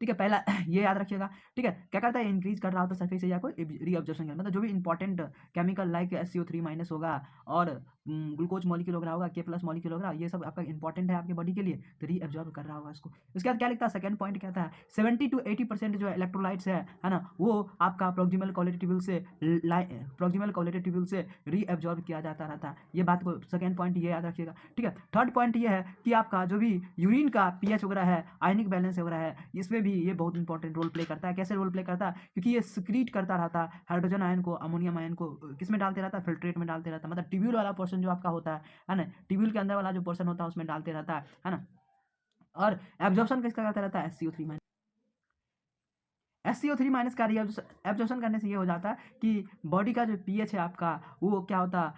S1: ठीक है, पहला ये याद रखिएगा। ठीक है, क्या करता है, इंक्रीज कर रहा होता है सरफेस एरिया को रीअब्जॉर्प्शन, मतलब जो भी इंपॉर्टेंट केमिकल लाइक SCO3- होगा और ग्लूकोज मॉलिक्यूल वगैरह होगा, K+ मॉलिक्यूल वगैरह, ये सब आपका इंपॉर्टेंट है आपके बॉडी के लिए, तो रीअब्जॉर्ब कर रहा होगा इसको। उसके बाद क्या लिखता है, सेकंड पॉइंट कहता है 70 to 80% जो इलेक्ट्रोलाइट्स है ना, वो आपका प्रॉक्सिमल कॉलेटी ट्यूब्यूल से रीअब्जॉर्ब किया जाता रहता है। ये बात को सेकंड पॉइंट ये याद रखिएगा। ठीक है, थर्ड पॉइंट ये है कि आपका जो भी यूरिन का pH वगैरह है, आयनिक बैलेंस वगैरह है, इसमें भी ये बहुत इंपॉर्टेंट रोल प्ले करता है। कैसे रोल प्ले करता है, क्योंकि ये सिक्रीट करता रहता है हाइड्रोजन आयन को, अमोनियम आयन को किस में डालते रहता है, फिल्ट्रेट में डालते रहता है। मतलब ट्यूब्यूल वाला पोर्शन जो आपका होता है ना, ट्यूब्यूल के अंदर वाला जो पोर्शन होता है उसमें डालते रहता है ना। और एब्जॉर्प्शन किसका करता रहता है, SCO3-। SCO3- का एब्जॉर्प्शन करने से ये हो जाता है कि बॉडी का जो pH है आपका वो क्या होता है,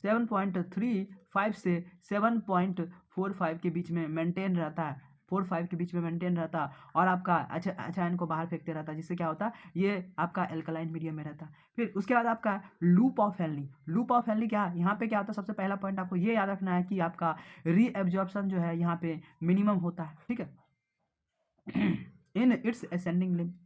S1: 7.35 से 7.45 के बीच में मेंटेन रहता है, 4-5 के बीच में मेंटेन रहता है, और आपका अच्छा आयन को बाहर फेंकते रहता है, जिससे क्या होता है, ये आपका एल्कलाइन मीडियम में रहता है। फिर उसके बाद आपका लूप ऑफ हेनली क्या, यहाँ पे क्या होता है, सबसे पहला पॉइंट आपको ये याद रखना है कि आपका रीएब्जॉर्प्शन जो है यहाँ पे मिनिमम होता है। ठीक है, in its ascending limb.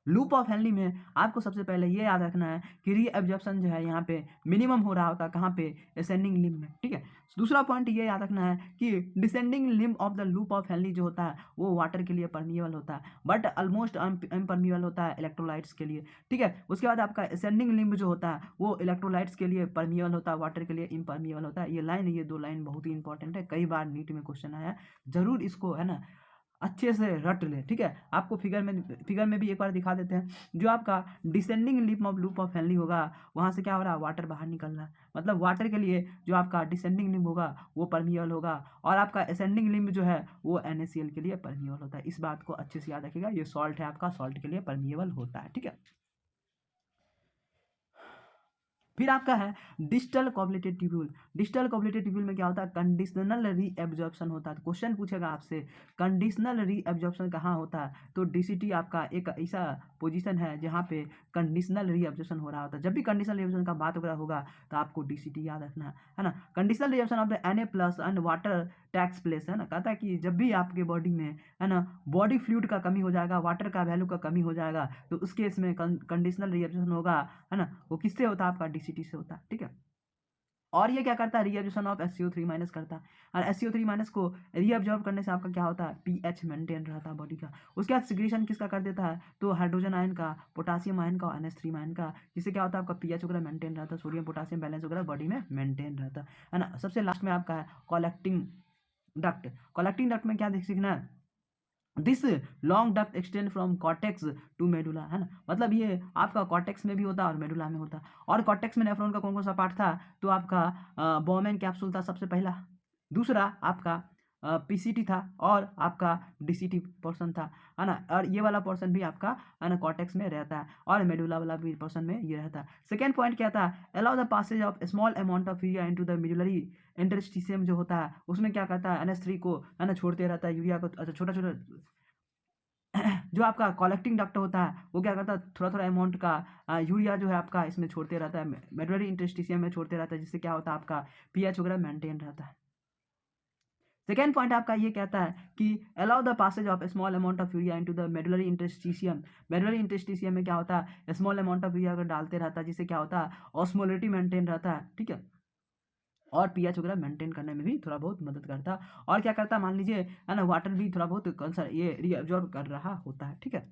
S1: Loop of Henley में आपको सबसे पहले ये याद रखना है कि रीअब्जॉर्प्शन जो है यहाँ पे मिनिमम हो रहा होता है, कहाँ पे, असेंडिंग लिम्ब में। ठीक है, दूसरा पॉइंट ये याद रखना है कि descending limb of the loop of Henley जो होता है वो वाटर के लिए परमिएबल होता है, बट ऑलमोस्ट इम्परमिएबल होता है इलेक्ट्रोलाइट्स के लिए। ठीक है, उसके बाद आपका असेंडिंग लिम्ब जो होता है वो इलेक्ट्रोलाइट्स के लिए परमिएबल होता है, वाटर के लिए इम्परमिएबल होता है। ये दो लाइन बहुत ही इंपॉर्टेंट है, कई बार नीट में क्वेश्चन आया, जरूर इसको है ना अच्छे से रट ले। ठीक है, आपको फिगर में भी एक बार दिखा देते हैं। जो आपका डिसेंडिंग लूप ऑफ हेनली होगा वहाँ से क्या हो रहा है, वाटर बाहर निकल रहा है, मतलब वाटर के लिए जो आपका डिसेंडिंग लिम्ब होगा वो परमिएबल होगा, और आपका असेंडिंग लिम्ब जो है वो NaCl के लिए परमिएबल होता है। इस बात को अच्छे से याद रखिएगा, ये सॉल्ट है आपका, सॉल्ट के लिए परमिएबल होता है। ठीक है, फिर आपका है डिस्टल कॉब्लेटेड ट्यूब्यूल में क्या होता है, कंडीशनल रीएब्जॉर्प्शन होता है। तो क्वेश्चन पूछेगा आपसे कंडीशनल रीएब्जॉर्प्शन कहाँ होता है, तो DCT आपका एक ऐसा पोजीशन है जहाँ पे कंडीशनल रीएब्जॉर्प्शन हो रहा होता है। जब भी कंडीशनल रीएब्जॉर्प्शन का बात वगैरह होगा तो आपको DCT याद रखना है ना। Conditional reabsorption of the Na+ and water tax place, है ना, कहता है कि जब भी आपके बॉडी में है ना बॉडी फ्लूइड का कमी हो जाएगा, वाटर का वैल्यू का कमी हो जाएगा, तो उस केस में कंडीशनल रीएब्जॉर्प्शन होगा, है ना, वो किससे होता है, आपका DCT से होता है। ठीक है, और ये क्या करता है, रीअब्जॉर्प्शन ऑफ SCO3- करता है, और SCO3- को रीअब्जॉर्ब करने से आपका क्या होता है, pH मेंटेन रहता है बॉडी का। उसके बाद सिक्रीशन किसका कर देता है, तो हाइड्रोजन आयन का, पोटासियम आयन का और NH3 आयन का, जिससे क्या होता है, आपका pH वगैरह मेंटेन रहता है, सोडियम पोटासियम बैलेंस वगैरह बॉडी में मेंटेन रहता है ना। सबसे लास्ट में आपका है कलेक्टिंग डक्ट में क्या सीखना है, this long duct extend from cortex to medulla, है ना, मतलब ये आपका कॉर्टेक्स में भी होता है और मेडुला में होता है। और कॉर्टेक्स में नेफ्रॉन का कौन कौन सा पार्ट था, तो आपका बोमेन कैप्सूल था सबसे पहला, दूसरा आपका PCT था, और आपका DCT पोर्शन था, है ना, और ये वाला पोर्शन भी आपका है ना कॉर्टेक्स में रहता है, और मेडुला वाला भी पोर्शन में ये रहता है। सेकेंड पॉइंट क्या था, allow the passage of small amount of urea into the medullary interstitium जो होता है उसमें क्या करता है, NH3 को है ना छोड़ते रहता है यूरिया को, अच्छा छोटा छोटा जो आपका कलेक्टिंग डक्ट होता है वो क्या करता है, थोड़ा थोड़ा अमाउंट का यूरिया जो है आपका इसमें छोड़ते रहता है, मेडुलरी इंटरस्टिशियम में छोड़ते रहता है, जिससे क्या होता है, आपका pH वगैरह मेंटेन रहता है। सेकेंड पॉइंट आपका ये कहता है कि allow the passage of small amount of urea into the medullary interstitium में क्या होता है, स्मॉल अमाउंट ऑफ यूरिया अगर डालते रहता है, जिससे क्या होता है, ऑस्मोलिटी मेंटेन रहता है। ठीक है, और pH वगैरह मेंटेन करने में भी थोड़ा बहुत मदद करता है, और क्या करता है, मान लीजिए है ना वाटर भी थोड़ा बहुत ये रीअब्जॉर्ब कर रहा होता है। ठीक है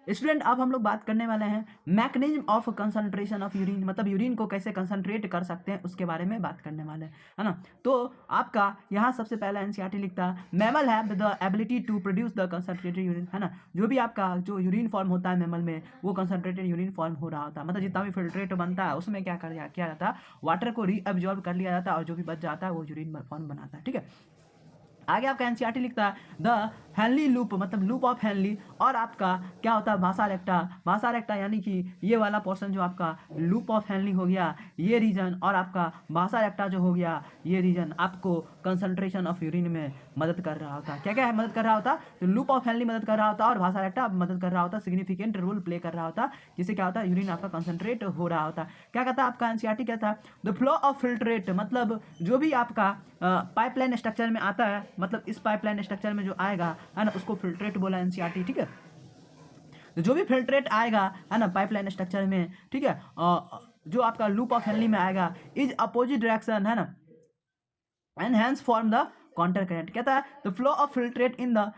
S1: स्टूडेंट, अब हम लोग बात करने वाले हैं mechanism of concentration of urine, मतलब यूरिन को कैसे कंसंट्रेट कर सकते हैं उसके बारे में बात करने वाले हैं, है ना। तो आपका यहाँ सबसे पहला NCERT लिखता है mammal have the ability to produce the concentrated urine, है ना, जो भी आपका जो यूरिन फॉर्म होता है मैमल में वो कंसंट्रेटेड यूरिन फॉर्म हो रहा होता है, मतलब जितना भी फिल्ट्रेट बनता है उसमें क्या किया जाता है, वाटर को रीअब्जॉर्ब कर लिया जाता है, और जो भी बच जाता है वो यूरिन फॉर्म बनाता है। ठीक है, आगे आपका NCERT लिखता है द हेनली लूप मतलब लूप ऑफ हेनली, और आपका क्या होता है भाषा रेक्टा यानी कि ये वाला पोर्शन जो आपका लूप ऑफ हेनली हो गया ये रीजन, और आपका भाषा रेक्टा जो हो गया ये रीजन आपको कंसंट्रेशन ऑफ यूरिन में मदद कर रहा होता। क्या क्या है मदद कर रहा होता? तो लूप ऑफ हेनली मदद कर रहा होता और भाषा रेक्टा मदद कर रहा होता, सिग्निफिकेंट रोल प्ले कर रहा होता, जिससे क्या होता है यूरिन आपका कंसंट्रेट हो रहा होता। क्या कहता है आपका एनसीईआरटी कहता है द फ्लो ऑफ फिल्ट्रेट, मतलब जो भी आपका पाइपलाइन स्ट्रक्चर में आता है, मतलब इस पाइपलाइन स्ट्रक्चर में जो आएगा है ना उसको फिल्ट्रेट बोला एनसीईआरटी, ठीक है। तो जो भी फिल्ट्रेट आएगा है ना पाइपलाइन स्ट्रक्चर में, ठीक है, जो आपका लूप ऑफ हेनली में आएगा इज अपोजिट डायरेक्शन है ना and hence form the counter current. कहता है the flow of filtrate in the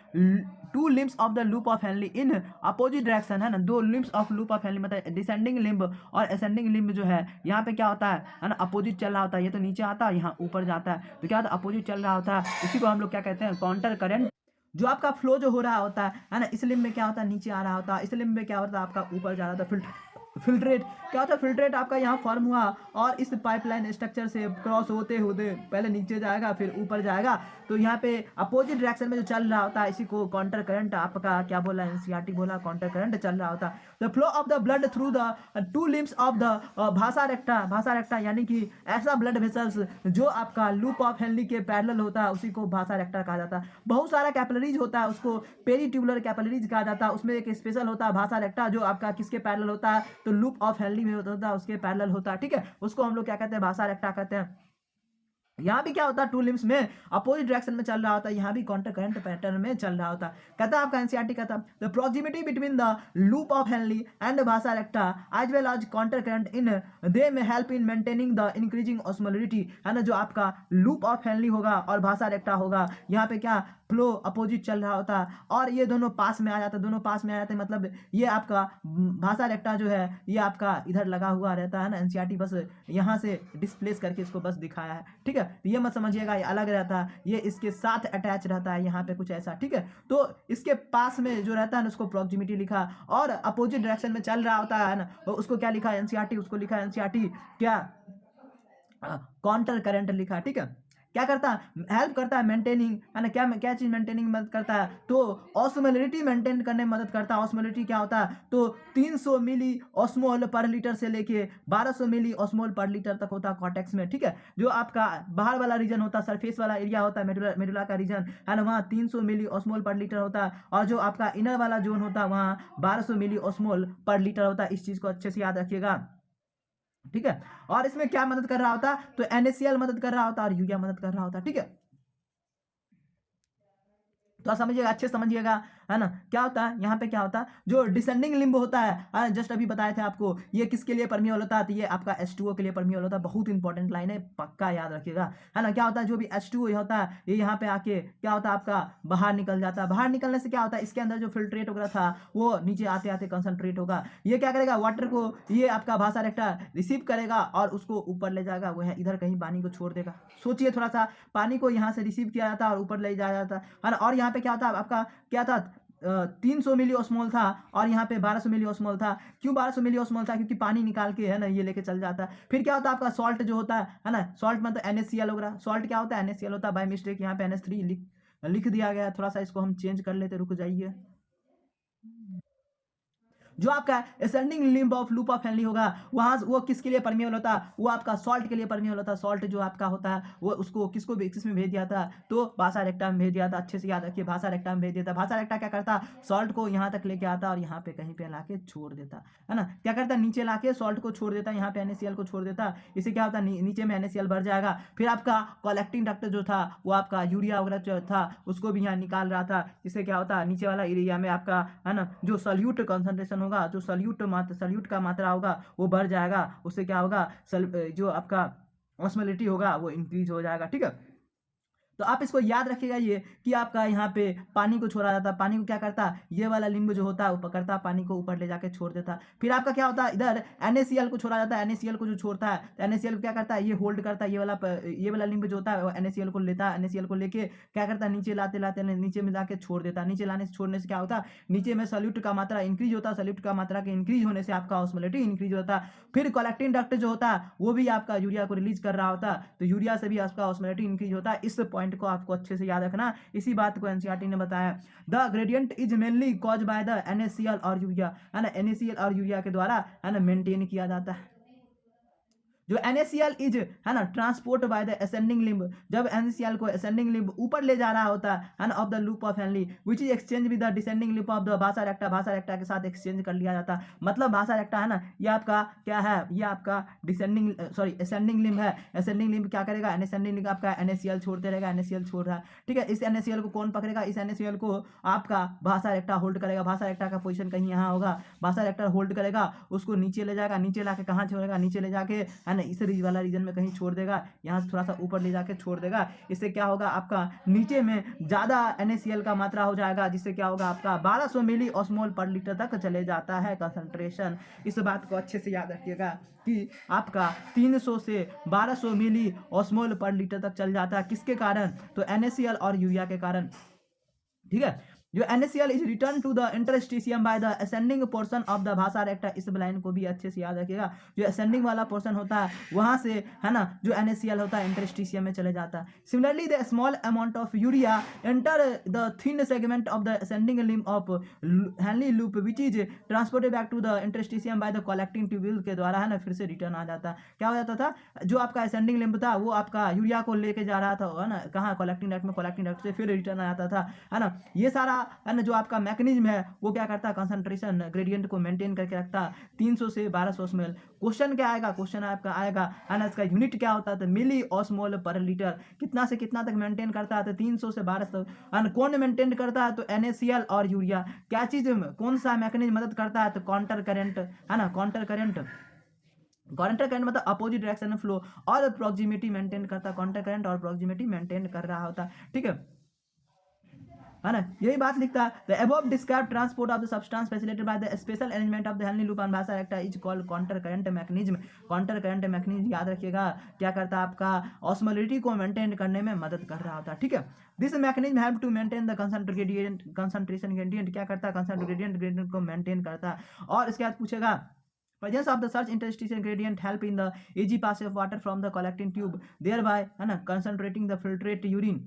S1: two limbs of the loop of Henle in opposite direction है ना, दो limbs of loop of Henle मतलब डिसेंडिंग लिम्ब और ascending limb जो है यहाँ पे क्या होता है ना अपोजिट चल रहा होता है, ये तो नीचे आता है यहाँ ऊपर जाता है, तो क्या होता है अपोजिट चल रहा होता है, इसी को हम लोग क्या कहते हैं काउंटर करंट। जो आपका फ्लो जो हो रहा होता है ना इस लिम्ब में क्या होता है नीचे आ रहा होता है, इस लिम्ब में क्या होता है आपका ऊपर जा रहा था। फिल्ट्रेट क्या होता है, फिल्ट्रेट आपका यहाँ फॉर्म हुआ और इस पाइपलाइन स्ट्रक्चर से क्रॉस होते होते पहले नीचे जाएगा फिर ऊपर जाएगा, तो यहाँ पे अपोजिट डायरेक्शन में जो चल रहा होता है इसी को काउंटर करंट आपका क्या बोला एनसीईआरटी बोला काउंटर करंट चल रहा होता है। The flow of the blood through the two limbs of the भाषा रेक्टा यानी कि ऐसा ब्लड वेसल्स जो आपका लूप ऑफ हेनली के पैरेलल होता है उसी को भाषा रेक्टा कहा जाता है। बहुत सारा कैपिलरीज होता है उसको पेरीट्यूबुलर कैपिलरीज कहा जाता है, उसमें एक स्पेशल होता है भाषा रेक्टा जो आपका किसके पैरेलल होता है, तो लूप ऑफ हेनली में होता है उसके पैरेलल होता है, ठीक है, उसको हम लोग क्या कहते हैं भाषा रेक्टा कहते हैं। यहाँ भी क्या होता है टू लिम्स में अपोजिट डायरेक्शन में चल रहा होता है, यहाँ भी काउंटर करंट पैटर्न में चल रहा होता है। कहता है आपका एनसीईआरटी कहता है the proximity between the loop of Henle and vasa recta as well as counter current in they में help in maintaining the increasing osmolarity है ना, जो आपका लूप ऑफ हेनली होगा और भाषा रेक्टा होगा यहाँ पे क्या फ्लो अपोजिट चल रहा होता है और ये दोनों पास में आ जाते हैं, दोनों पास में आ जाते हैं, मतलब ये आपका भाषा रेक्टा जो है ये आपका इधर लगा हुआ रहता है ना, एनसीईआरटी बस यहाँ से डिस्प्लेस करके इसको बस दिखाया है, ठीक है, ये मत समझिएगा ये अलग रहता है, ये इसके साथ अटैच रहता है यहाँ पे कुछ ऐसा, ठीक है, तो इसके पास में जो रहता है ना उसको प्रॉक्सिमिटी लिखा और अपोजिट डायरेक्शन में चल रहा होता है ना उसको क्या लिखा एनसीईआरटी, उसको लिखा एनसीईआरटी क्या काउंटर करंट लिखा, ठीक है। क्या करता है हेल्प करता है मेंटेनिंग है ना, क्या क्या चीज मेंटेनिंग मदद करता है, तो ऑस्मोलरिटी मेंटेन करने में मदद करता है। ऑस्मोलरिटी क्या होता है, तो 300 मिली ऑस्मोल पर लीटर से लेके 1200 मिली ऑस्मोल पर लीटर तक होता है कॉर्टेक्स में, ठीक है, जो आपका बाहर वाला रीजन होता है सरफेस वाला एरिया होता है मेडुला का रीजन है ना वहाँ 300 मिली ऑस्मोल पर लीटर होता है, और जो आपका इनर वाला जोन होता है वहाँ 1200 मिली ऑस्मोल पर लीटर होता है। इस चीज को अच्छे से याद रखिएगा, ठीक है। और इसमें क्या मदद कर रहा होता, तो NaCl मदद कर रहा होता और यूरिया मदद कर रहा होता, ठीक है। तो समझिएगा अच्छे समझिएगा है ना, क्या होता है यहाँ पे क्या होता है जो डिसेंडिंग लिम्ब होता है जस्ट अभी बताए थे आपको ये किसके लिए परमिएबल होता है, तो ये आपका H2O के लिए परमिएबल होता है। बहुत इंपॉर्टेंट लाइन है पक्का याद रखिएगा है ना। क्या होता है जो भी H2O होता है ये यहाँ पे आके क्या होता है आपका बाहर निकल जाता है, बाहर निकलने से क्या होता है इसके अंदर जो फिल्ट्रेट वगैरह था वो नीचे आते आते कंसनट्रेट होगा, ये क्या करेगा वाटर को ये आपका भाषा रेक्टा रिसीव करेगा और उसको ऊपर ले जाएगा, वो है इधर कहीं पानी को छोड़ देगा। सोचिए थोड़ा सा पानी को यहाँ से रिसीव किया जाता है और ऊपर ले जाया जाता है ना, और यहाँ पे क्या होता है आपका क्या था 300 मिली ऑस्मोल था और यहाँ पे 1200 मिली ऑस्मोल था। क्यों 1200 मिली ऑस्मोल था, क्योंकि पानी निकाल के है ना ये लेके चल जाता है। फिर क्या होता है आपका सॉल्ट जो होता है ना, सॉल्ट मतलब NaCl वगैरह, सॉल्ट क्या होता है NaCl होता है, बाय मिस्टेक यहाँ पे NH3 लिख दिया गया है, थोड़ा सा इसको हम चेंज कर लेते, रुक जाइए। जो आपका ascending limb of loop of Henley होगा वहां वो किसके लिए परमिएबल होता है, वो आपका सॉल्ट के लिए परमिएबल होता है। सॉल्ट जो आपका होता है वो उसको किसको किस में भेज दिया था, तो भाषा रेक्टा में भेज दिया था। अच्छे से याद रखिए भाषा रेक्टा में भेज देता। भाषा रेक्टा क्या करता, सॉल्ट को यहाँ तक लेके आता और यहाँ पे कहीं पे लाके छोड़ देता है ना। क्या करता नीचे लाके सॉल्ट को छोड़ देता, यहाँ पे NaCl को छोड़ देता, इससे क्या होता नीचे में NaCl भर जाएगा। फिर आपका कलेक्टिंग डक्ट जो था वो आपका यूरिया वगैरह जो था उसको भी यहाँ निकाल रहा था, इससे क्या होता नीचे वाला एरिया में आपका है ना जो सल्यूट कॉन्सेंट्रेशन होगा, जो सल्यूट का मात्रा होगा वो बढ़ जाएगा, उससे क्या होगा जो आपका ऑस्मोलिटी होगा वो इंक्रीज हो जाएगा, ठीक है। तो आप इसको याद रखिएगा ये कि आपका यहाँ पे पानी को छोड़ा जाता, पानी को क्या करता ये वाला लिम्ब जो होता है वो पकड़ता पानी को ऊपर ले जाके छोड़ देता। फिर आपका क्या होता है इधर NaCl को छोड़ा जाता है, NaCl को जो छोड़ता है तो NaCl को क्या करता है ये होल्ड करता है, ये वाला लिम्ब जो होता है वो NaCl को लेता है, NaCl को लेके क्या करता है नीचे लाते लाते नीचे में जाके छोड़ देता। नीचे लाने से छोड़ने से क्या होता है नीचे में सल्यूट का मात्रा इंक्रीज होता है, सल्यूट का मात्रा के इंक्रीज होने से आपका ऑस्मोलिटी इंक्रीज होता है। फिर कलेक्टिंग डक्ट जो होता है वो भी आपका यूरिया को रिलीज कर रहा होता है, तो यूरिया से भी आपका ऑस्मोलिटी इंक्रीज होता है। इस पॉइंट पॉइंट को आपको अच्छे से याद रखना, इसी बात को एनसीईआरटी ने बताया। The gradient is mainly cause by the NaCl और यूरिया, है ना, NaCl और यूरिया के द्वारा, है ना, मेंटेन किया जाता है। जो NaCl इज, है ना, transport bye the ascending limb, जब NaCl को असेंडिंग लिम्ब ऊपर ले जा रहा होता है ना, of the loop of Henley which is exchange with the descending limb of the vasa रेक्टा, भासा रेक्टा के साथ एक्सचेंज कर लिया जाता है। मतलब भासा रेक्टा, है ना, ये आपका क्या है, ये आपका डिसेंडिंग सॉरी असेंडिंग लिम्ब है। असेंडिंग लिम्ब क्या करेगा, असेंडिंग लिम्ब आपका NaCl छोड़ते रहेगा, NaCl छोड़ रहा है, ठीक है। इस NaCl को कौन पकड़ेगा, इस NaCl को आपका भासा रेक्टा होल्ड करेगा। भासा रेक्टा का पोजीशन कहीं यहाँ होगा, भासा रेक्टा होल्ड करेगा, उसको नीचे ले जाएगा, नीचे लाके कहाँ छोड़ेगा, नीचे ले जाके, है ना, इस रीज वाला रीजन में कहीं छोड़ देगा, यहाँ से थोड़ा सा ऊपर ले जाके छोड़ देगा। इससे क्या होगा, आपका नीचे में ज्यादा NaCl का मात्रा हो जाएगा, जिससे क्या होगा, आपका 1200 मिली ऑस्मोल पर लीटर तक चले जाता है कंसंट्रेशन। इस बात को अच्छे से याद रखिएगा कि आपका 300 से 1200 मिली ऑस्मोल पर लीटर तक चल जाता है। किसके कारण, तो NaCl और यूरिया के कारण, ठीक है। जो NaCl is return to the interstitium by the ascending portion of the vasa recta, इस लाइन को भी अच्छे से याद रखिएगा। जो असेंडिंग वाला पोर्शन होता है वहां से, है ना, जो NaCl होता है इंटरस्टिशियम में चले जाता है। Similarly the small amount of urea enter the thin segment of the ascending limb of Henle loop which is transported back to the interstitium by the collecting tubule के द्वारा, है ना, फिर से रिटर्न आ जाता है। क्या हो जाता था, जो आपका असेंडिंग लिम्ब था वो आपका यूरिया को लेके जा रहा था, है ना, कहाँ, कलेक्टिंग डक्ट में, कलेक्टिंग डक्ट से फिर रिटर्न आ जाता था, है ना। ये सारा, है ना, जो आपका मैकेनिज्म है वो क्या करता है, कंसंट्रेशन ग्रेडियंट को मेंटेन करके रखता है 300 से 1200 osmol। क्वेश्चन क्या आएगा, क्वेश्चन आपका आएगा, है ना, इसका यूनिट क्या होता है, तो मिली ऑस्मोल पर लीटर। कितना से कितना तक मेंटेन करता है, तो 300 से 1200। कौन मेंटेन करता है, तो NaCl और यूरिया। क्या चीज, कौन सा मैकेनिज्म मदद करता है, तो काउंटर करंट, है ना, काउंटर करंट। काउंटर करंट मतलब अपोजिट डायरेक्शन में फ्लो, और प्रॉक्सिमिटी मेंटेन करता है, काउंटर करंट और प्रॉक्सिमिटी मेंटेन कर रहा होता है, ठीक है ना। यही बात लिखता है, the above describe transport of the substance facilitated by the special arrangement of the Henle loop on vasa recta is called counter current mechanism. Counter current mechanism याद रखिएगा, क्या करता है, आपका ऑस्मोलिटी को मेंटेन करने में मदद कर रहा होता है, ठीक है। This mechanism help to maintain the concentration gradient, क्या करता है, कंसंट्रेशन ग्रेडियंट को मेंटेन करता है। और इसके बाद पूछेगा, presence of the such interstitial gradient help in the easy passage of water from the collecting tube, thereby, है ना, concentrating the filtrate urine।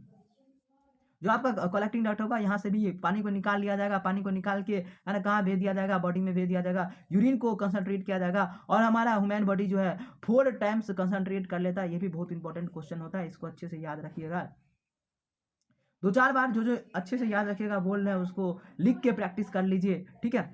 S1: जो आपका कलेक्टिंग डक्ट होगा, यहाँ से भी पानी को निकाल लिया जाएगा, पानी को निकाल के, है ना, कहाँ भेज दिया जाएगा, बॉडी में भेज दिया जाएगा, यूरिन को कंसंट्रेट किया जाएगा, और हमारा ह्यूमन बॉडी जो है 4 टाइम्स कंसंट्रेट कर लेता है। ये भी बहुत इंपॉर्टेंट क्वेश्चन होता है, इसको अच्छे से याद रखिएगा। 2-4 बार जो अच्छे से याद रखिएगा बोल रहे हैं उसको लिख के प्रैक्टिस कर लीजिए, ठीक है।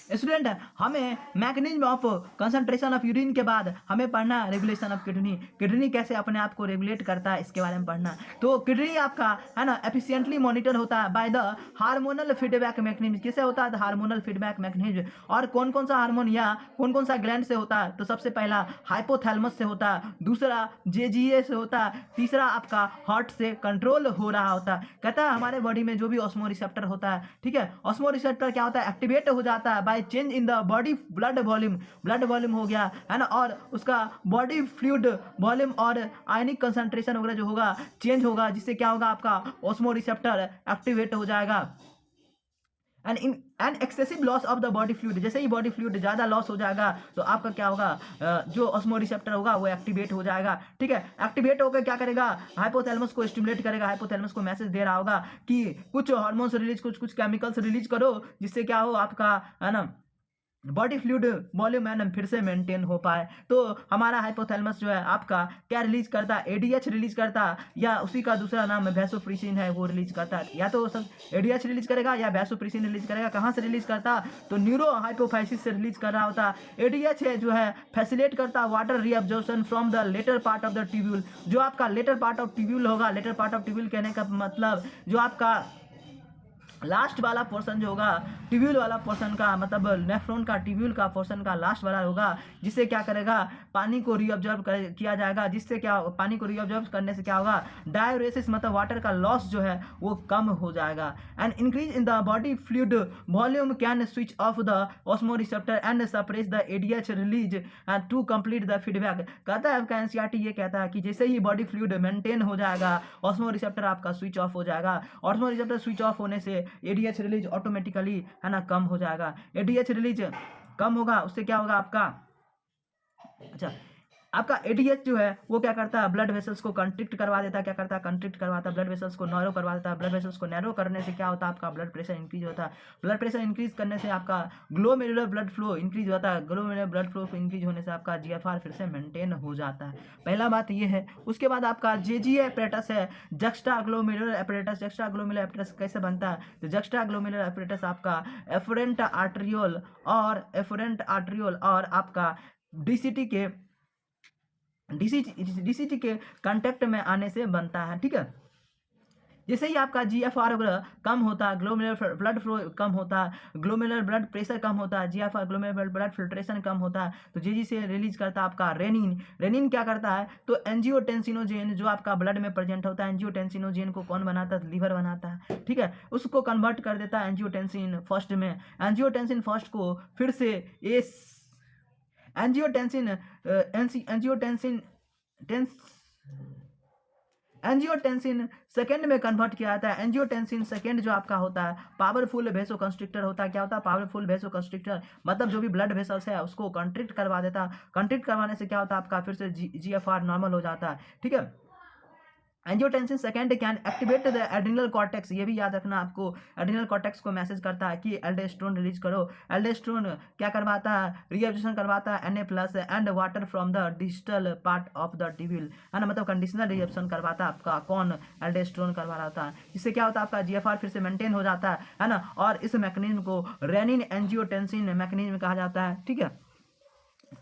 S1: स्टूडेंट, हमें mechanism of concentration of urine के बाद हमें पढ़ना रेगुलेशन ऑफ किडनी। किडनी कैसे अपने आप को रेगुलेट करता है, इसके बारे में पढ़ना। तो किडनी आपका, है ना, एफिशिएंटली मॉनिटर होता है by the hormonal feedback mechanism. किससे होता है, हार्मोनल फीडबैक मैकेनिज्म। और कौन कौन सा हार्मोन या कौन कौन सा ग्लैंड से होता है, तो सबसे पहला हाइपोथैलेमस से होता है, दूसरा JGA से होता है, तीसरा आपका हार्ट से कंट्रोल हो रहा होता है। कहता है हमारे बॉडी में जो भी ऑस्मो रिसेप्टर होता है, ठीक है, ऑस्मो रिसेप्टर क्या होता है, एक्टिवेट हो जाता है by change in the body blood volume. Blood volume हो गया, है ना, और उसका बॉडी फ्लूइड वॉल्यूम और आयनिक कंसंट्रेशन वगैरह जो होगा चेंज होगा, जिससे क्या होगा, आपका ऑस्मो रिसेप्टर एक्टिवेट हो जाएगा। And in and excessive loss of the body fluid, जैसे ही बॉडी फ्लूइड ज़्यादा लॉस हो जाएगा तो आपका क्या होगा, जो ऑस्मो रिसेप्टर होगा वो एक्टिवेट हो जाएगा, ठीक है। एक्टिवेट होकर क्या करेगा, हाइपोथैलेमस को स्टिमुलेट करेगा। हाइपोथैलेमस को मैसेज दे रहा होगा कि कुछ हार्मोन्स रिलीज, कुछ केमिकल्स रिलीज करो, जिससे क्या हो, आपका, है ना, बॉडी फ्लूइड वॉल्यूम है ना फिर से मेंटेन हो पाए। तो हमारा हाइपोथैलेमस जो है आपका क्या रिलीज करता है, ADH रिलीज करता है, या उसी का दूसरा नाम वैसोप्रेसिन है वो रिलीज करता है। या तो सब ADH रिलीज करेगा या वैसोप्रेसिन रिलीज करेगा। कहाँ से रिलीज करता, तो न्यूरो हाइपोफाइसिस से रिलीज कर रहा होता है। ADH है जो है फैसिलिटेट करता है water reabsorption from the latter part of the tubule. जो आपका लेटर पार्ट ऑफ ट्यूब्यूल होगा, लेटर पार्ट ऑफ ट्यूब्यूल कहने का मतलब जो आपका लास्ट वाला पोर्शन जो होगा ट्यूब्यूल वाला पोर्शन का, मतलब नेफ्रॉन का ट्यूब्यूल का पोर्शन का लास्ट वाला होगा, जिससे क्या करेगा, पानी को रीअब्जॉर्ब किया जाएगा। जिससे क्या, पानी को रीअब्जॉर्ब करने से क्या होगा, डायूरेसिस मतलब वाटर का लॉस जो है वो कम हो जाएगा। And increase in the body fluid volume can switch off the osmo receptor and suppress the ADH release to complete the feedback. कहता है आपका NCERT ये कहता है कि जैसे ही बॉडी फ्लूइड मेंटेन हो जाएगा, ऑस्मो रिसेप्टर आपका स्विच ऑफ हो जाएगा। ऑस्मो रिसेप्टर स्विच ऑफ होने से ADH रिलीज ऑटोमेटिकली, है ना, कम हो जाएगा। ADH रिलीज कम होगा, उससे क्या होगा आपका, अच्छा, आपका एडीएच जो है वो क्या करता है, ब्लड वेसल्स को कंट्रिक्ट करवा देता है, क्या करता है, कंट्रिक्ट करवाता है, ब्लड वेसल्स को नैरो करवा देता है। ब्लड वेसल्स को नैरो करने से क्या होता है, आपका ब्लड प्रेशर इंक्रीज होता है। ब्लड प्रेशर इंक्रीज करने से आपका ग्लोमेरुलर ब्लड फ्लो इंक्रीज होता है। ग्लोमेरुलर ब्लड फ्लो इंक्रीज होने से आपका जीएफआर फिर से मेंटेन हो जाता है। पहला बात ये है। उसके बाद आपका जेजीए एपरेटस है, juxta glomerular apparatus. Juxta glomerular apparatus कैसे बनता है, तो जक्स्टा ग्लोमेरुलर एपरेटस आपका एफरेंट आर्टरियोल और आपका डीसीटी के डीसीटी के कांटेक्ट में आने से बनता है। ठीक है, जैसे ही आपका जीएफआर कम होता है, ग्लोमेरुलर ब्लड फ्लो कम होता है, ग्लोमेरुलर ब्लड प्रेशर कम होता है, जीएफआर ग्लोमेरुलर ब्लड फिल्ट्रेशन कम होता है, तो जीजी से रिलीज करता है आपका रेनिन। रेनिन क्या करता है, तो एंजियोटेंसिनोजेन जो आपका ब्लड में प्रेजेंट होता है, एंजियोटेंसिनोजेन को कौन बनाता है, लीवर बनाता है। ठीक है, उसको कन्वर्ट कर देता है एंजियोटेंसिन फर्स्ट में। एंजियोटेंसिन फर्स्ट को फिर से एंजियोटेंसिन सेकेंड में कन्वर्ट किया जाता है। एंजियोटेंसिन सेकेंड जो आपका होता है पावरफुल वेसो कंस्ट्रिक्टर होता है। क्या होता है, पावरफुल वेसो कंस्ट्रिक्टर, मतलब जो भी ब्लड वेसल्स है उसको कंट्रिक्ट करवा देता है। कंट्रिक्ट करवाने से क्या होता है, आपका फिर से जीएफआर नॉर्मल हो जाता है। ठीक है, angiotensin second can activate the adrenal cortex. ये भी याद रखना आपको, एड्रिनल कॉर्टेक्स को मैसेज करता है कि एल्डोस्टेरोन रिलीज करो। एल्डोस्टेरोन क्या करवाता है, रीएब्जॉर्प्शन करवाता है Na+ and water from the distal part of the tubule, है ना, मतलब कंडीशनल रीएब्जॉर्प्शन करवाता है आपका कौन, एल्डोस्टेरोन करवा रहा है। इससे क्या होता है, आपका जीएफआर फिर से मेंटेन हो जाता है ना। और इस मैकेनिज्म को रेनिन एंजियोटेंसिन मैकेनिज्म कहा जाता है। ठीक है,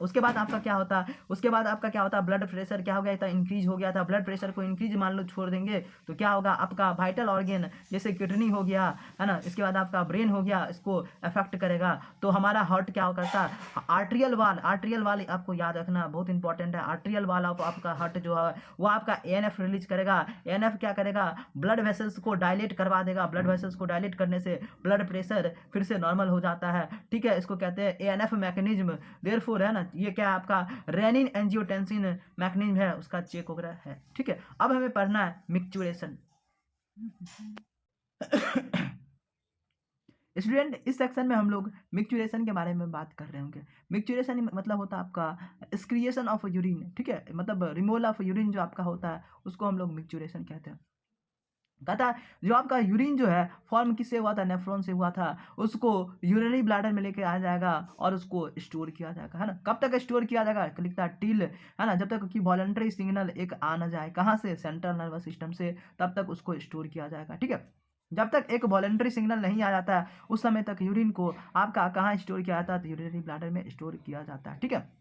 S1: उसके बाद आपका क्या होता है, उसके बाद आपका क्या होता है, ब्लड प्रेशर क्या हो गया था, इंक्रीज हो गया था। ब्लड प्रेशर को इंक्रीज मान लो छोड़ देंगे तो क्या होगा, आपका वाइटल ऑर्गन जैसे किडनी हो गया, है ना, इसके बाद आपका ब्रेन हो गया, इसको अफेक्ट करेगा। तो हमारा हार्ट क्या करता है, आर्ट्रियल वाल आपको याद रखना बहुत इंपॉर्टेंट है। आर्ट्रियल वाल ऑफ आपका हार्ट जो है वो आपका एएनएफ रिलीज करेगा। एएनएफ क्या करेगा, ब्लड वेसल्स को डायलेट करवा देगा। ब्लड वेसल्स को डायलेट करने से ब्लड प्रेशर फिर से नॉर्मल हो जाता है। ठीक है, इसको कहते हैं एएनएफ मैकेनिज्म। देयरफॉर, है ना, ये क्या है, आपका रेनिन एंजियोटेंसिन मैकेनिज्म है, उसका चेक वगैरह है। ठीक है, अब हमें पढ़ना है मिक्चुरेशन। स्टूडेंट, इस सेक्शन में हम लोग मिक्चुरेशन के बारे में बात कर रहे होंगे। मिक्चुरेशन मतलब होता है आपका एक्सक्रिएशन ऑफ यूरिन। ठीक है, मतलब रिमूवल ऑफ यूरिन जो आपका होता है उसको हम लोग मिक्चुरेशन कहते हैं। कहता जो आपका यूरिन जो है फॉर्म किससे हुआ था, नेफ्रॉन से हुआ था। उसको यूरिनरी ब्लैडर में लेके आ जाएगा और उसको स्टोर किया जाएगा, है ना। कब तक स्टोर किया जाएगा, लिखता है टिल, है ना, जब तक कि वॉलंटरी सिग्नल एक आ ना जाए, कहाँ से, सेंट्रल नर्वस सिस्टम से, तब तक उसको स्टोर किया जाएगा। ठीक है, जब तक एक वॉलंटरी सिग्नल नहीं आ जाता है उस समय तक यूरिन को आपका कहाँ स्टोर किया जाता है, तो यूरिनरी ब्लैडर में स्टोर किया जाता है। ठीक है,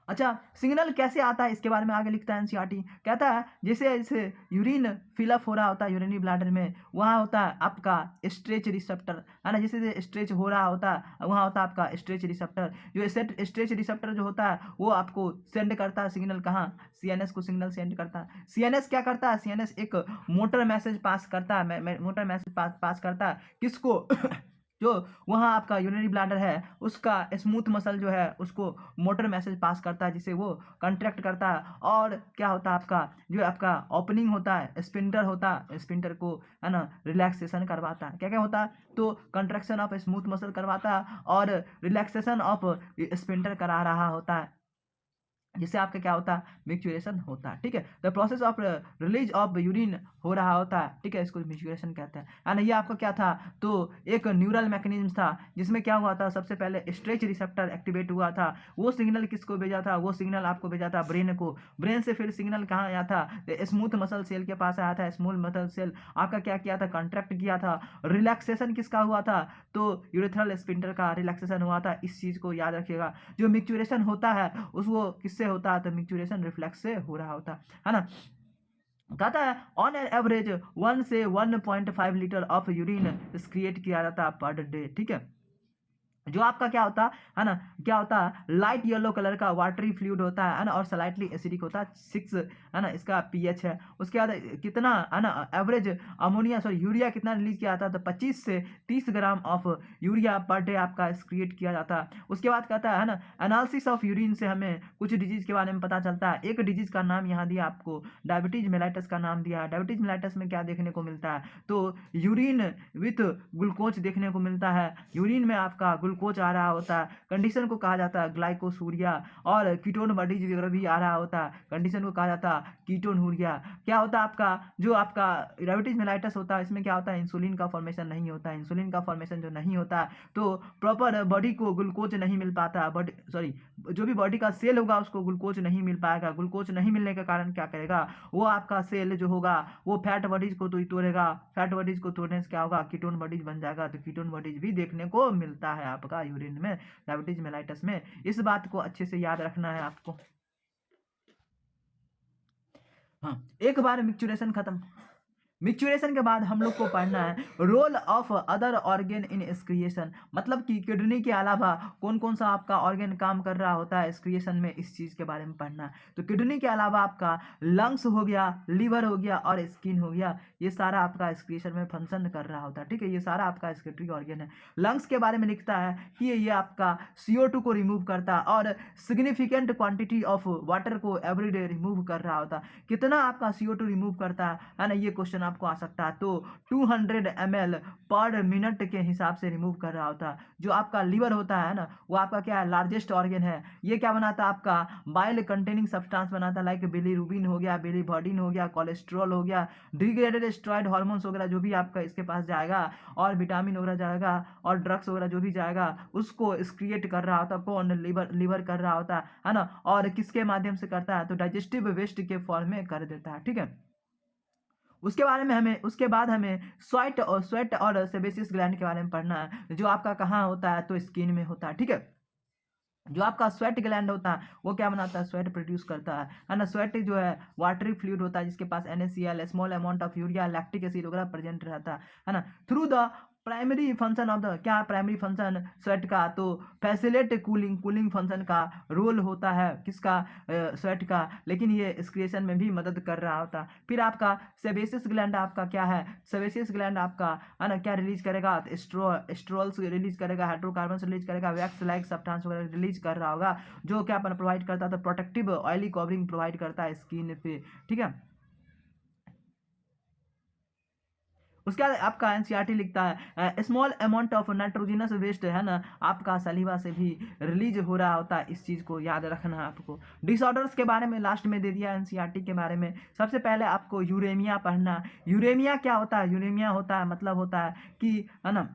S1: अच्छा, सिग्नल कैसे आता है इसके बारे में आगे लिखता है एनसीईआरटी। कहता है जैसे जैसे यूरिन फिलअप हो रहा होता है यूरिनरी ब्लैडर में, वहाँ होता है आपका स्ट्रेच रिसेप्टर, है ना। जैसे जैसे स्ट्रेच हो रहा होता है वहाँ होता है आपका स्ट्रेच रिसेप्टर। जो स्ट्रेच रिसेप्टर जो होता है वो आपको सेंड करता है सिग्नल, कहाँ, सीएनएस को सिग्नल सेंड करता है। सीएनएस क्या करता है, सीएनएस एक मोटर मैसेज पास करता है, मोटर मैसेज पास करता है किसको जो वहाँ आपका यूरिनरी ब्लैडर है उसका स्मूथ मसल जो है उसको मोटर मैसेज पास करता है, जिसे वो कंट्रैक्ट करता है। और क्या होता है, आपका जो आपका ओपनिंग होता है, स्पिंटर होता है, स्पिंटर को, है ना, रिलैक्सेशन करवाता है। क्या क्या होता है, तो कंट्रैक्शन ऑफ स्मूथ मसल करवाता है और रिलैक्सेशन ऑफ स्पिंटर करा रहा होता है, जिससे आपका क्या होता है, मिक्चुरेशन होता है। ठीक है, the process of release of urine हो रहा होता है। ठीक है, इसको मिक्चुरेशन कहते हैं। एंड ये आपका क्या था, तो एक न्यूरल मैकेनिज्म था जिसमें क्या हुआ था, सबसे पहले स्ट्रेच रिसेप्टर एक्टिवेट हुआ था। वो सिग्नल किसको भेजा था, वो सिग्नल आपको भेजा था ब्रेन को। ब्रेन से फिर सिग्नल कहाँ आया था, स्मूथ मसल सेल के पास आया था। स्मूथ मसल सेल आपका क्या किया था, कंट्रैक्ट किया था। रिलैक्सेशन किसका हुआ था, तो यूरेथ्रल स्पिंटर का रिलैक्सेशन हुआ था। इस चीज़ को याद रखिएगा, जो मिक्चुरेशन होता है उसको किससे होता है, तो मिक्चुरेशन रिफ्लेक्स से हो रहा होता है ना। कहता है ऑन एन एवरेज 1 से 1.5 लीटर ऑफ यूरिन क्रिएट किया जाता है पर डे। ठीक है, जो आपका क्या होता है ना, क्या होता है, लाइट येलो कलर का वाटरी फ्लूइड होता है ना, और स्लाइटली एसिडिक होता है। 6, है ना, इसका पीएच है। उसके बाद कितना, है ना, एवरेज अमोनिया यूरिया कितना रिलीज किया जाता है, तो 25 से 30 gram of urea per day आपका क्रिएट किया जाता है। उसके बाद कहता है ना, एनालिसिस ऑफ यूरिन से हमें कुछ डिजीज के बारे में पता चलता है। एक डिजीज का नाम यहाँ दिया आपको, डायबिटीज मेलाइटस का नाम दिया है। डायबिटीज मेलाइटस में क्या देखने को मिलता है, तो यूरिन विथ ग्लूकोज देखने को मिलता है। यूरिन में आपका ग्लूकोज ग्लूकोज आ रहा होता है, कंडीशन को कहा जाता है ग्लाइकोसूरिया। और कीटोन बॉडीज वगैरह भी आ रहा होता है, कंडीशन को कहा जाता है कीटोनूरिया। क्या होता है आपका जो आपका डायबिटीज मेलाइटस होता है, इसमें क्या होता है इंसुलिन का फॉर्मेशन नहीं होता है। इंसुलिन का फॉर्मेशन जो नहीं होता है तो प्रॉपर बॉडी को ग्लूकोज नहीं मिल पाता, बॉडी सॉरी जो भी बॉडी का सेल होगा उसको ग्लूकोज नहीं मिल पाएगा। ग्लूकोज नहीं मिलने के कारण क्या करेगा, वो आपका सेल जो होगा वो फैट बॉडीज को तो तोड़ेगा, फैट बॉडीज को तोड़ने से क्या होगा कीटोन बॉडीज बन जाएगा। तो कीटोन बॉडीज भी देखने को मिलता है आपका यूरिन में, डायबिटीज मेलाइटस में। इस बात को अच्छे से याद रखना है आपको। हाँ, एक बार मिक्चुरेशन खत्म, मिक्चुरेशन के बाद हम लोग को पढ़ना है role of other organ in excretion, मतलब कि किडनी के अलावा कौन कौन सा आपका ऑर्गेन काम कर रहा होता है एक्सक्रिएशन में, इस चीज़ के बारे में पढ़ना है। तो किडनी के अलावा आपका लंग्स हो गया, लीवर हो गया और स्किन हो गया, ये सारा आपका एक्सक्रिएशन में फंक्शन कर रहा होता है। ठीक है, ये सारा आपका एक्सक्रीटरी ऑर्गेन है। लंग्स के बारे में लिखता है कि ये आपका CO2 को रिमूव करता है और सिग्निफिकेंट क्वांटिटी ऑफ वाटर को एवरीडे रिमूव कर रहा होता है। कितना आपका CO2 रिमूव करता है ना, ये क्वेश्चन आपको आ सकता है। तो 200 ml पर मिनट के हिसाब से रिमूव कर रहा होता है। जो आपका लीवर होता है ना, वो आपका क्या है लार्जेस्ट ऑर्गन है। ये क्या बनाता है आपका बाइल कंटेनिंग सब्सटेंस बनाता है, लाइक बिलीरुबिन हो गया, बिलीवर्डिन हो गया, कोलेस्ट्रॉल हो गया, डिग्रेडेड स्टेरॉइड हार्मोन्स वगैरह जो भी आपका इसके पास जाएगा और विटामिन वगैरह जाएगा और ड्रग्स वगैरह जो भी जाएगा उसको एक्सक्रिएट कर रहा होता है। कौन, लीवर कर रहा होता है ना। और किसके माध्यम से करता है, तो डाइजेस्टिव वेस्ट के फॉर्म में कर देता है। ठीक है, उसके बारे में हमें, उसके बाद हमें स्वेट और सेबेसियस ग्लैंड के बारे में पढ़ना है, जो आपका कहाँ होता है, तो स्किन में होता है। ठीक है, जो आपका स्वेट ग्लैंड होता है वो क्या बनाता है, स्वेट प्रोड्यूस करता है ना। स्वेट जो है वाटरी फ्लूइड होता है जिसके पास NaCl, small amount of urea, lactic acid वगैरह प्रेजेंट रहता है ना। Through the primary function of the, क्या प्राइमरी फंक्शन स्वेट का, तो फैसिलेट कूलिंग, कूलिंग फंक्शन का रोल होता है किसका, स्वेट का। लेकिन ये एक्सक्रिएशन में भी मदद कर रहा होता है। फिर आपका सेबेसियस ग्लैंड आपका क्या है, सेबेसियस ग्लैंड आपका है ना क्या रिलीज करेगा, एस्ट्रोल्स रिलीज करेगा, हाइड्रोकार्बन रिलीज करेगा, वैक्स लाइक सब्सटेंस वगैरह रिलीज कर रहा होगा, जो क्या प्रोवाइड करता है, तो प्रोटेक्टिव ऑयली कवरिंग प्रोवाइड करता है स्किन पे। ठीक है, उसके बाद आपका एनसीईआरटी लिखता है small amount of nitrogenous waste है ना आपका सलीवा से भी रिलीज हो रहा होता है। इस चीज़ को याद रखना है आपको। डिसऑर्डर्स के बारे में लास्ट में दे दिया एनसीईआरटी के बारे में। सबसे पहले आपको यूरेमिया पढ़ना। यूरेमिया क्या होता है, यूरेमिया होता है मतलब होता है कि है ना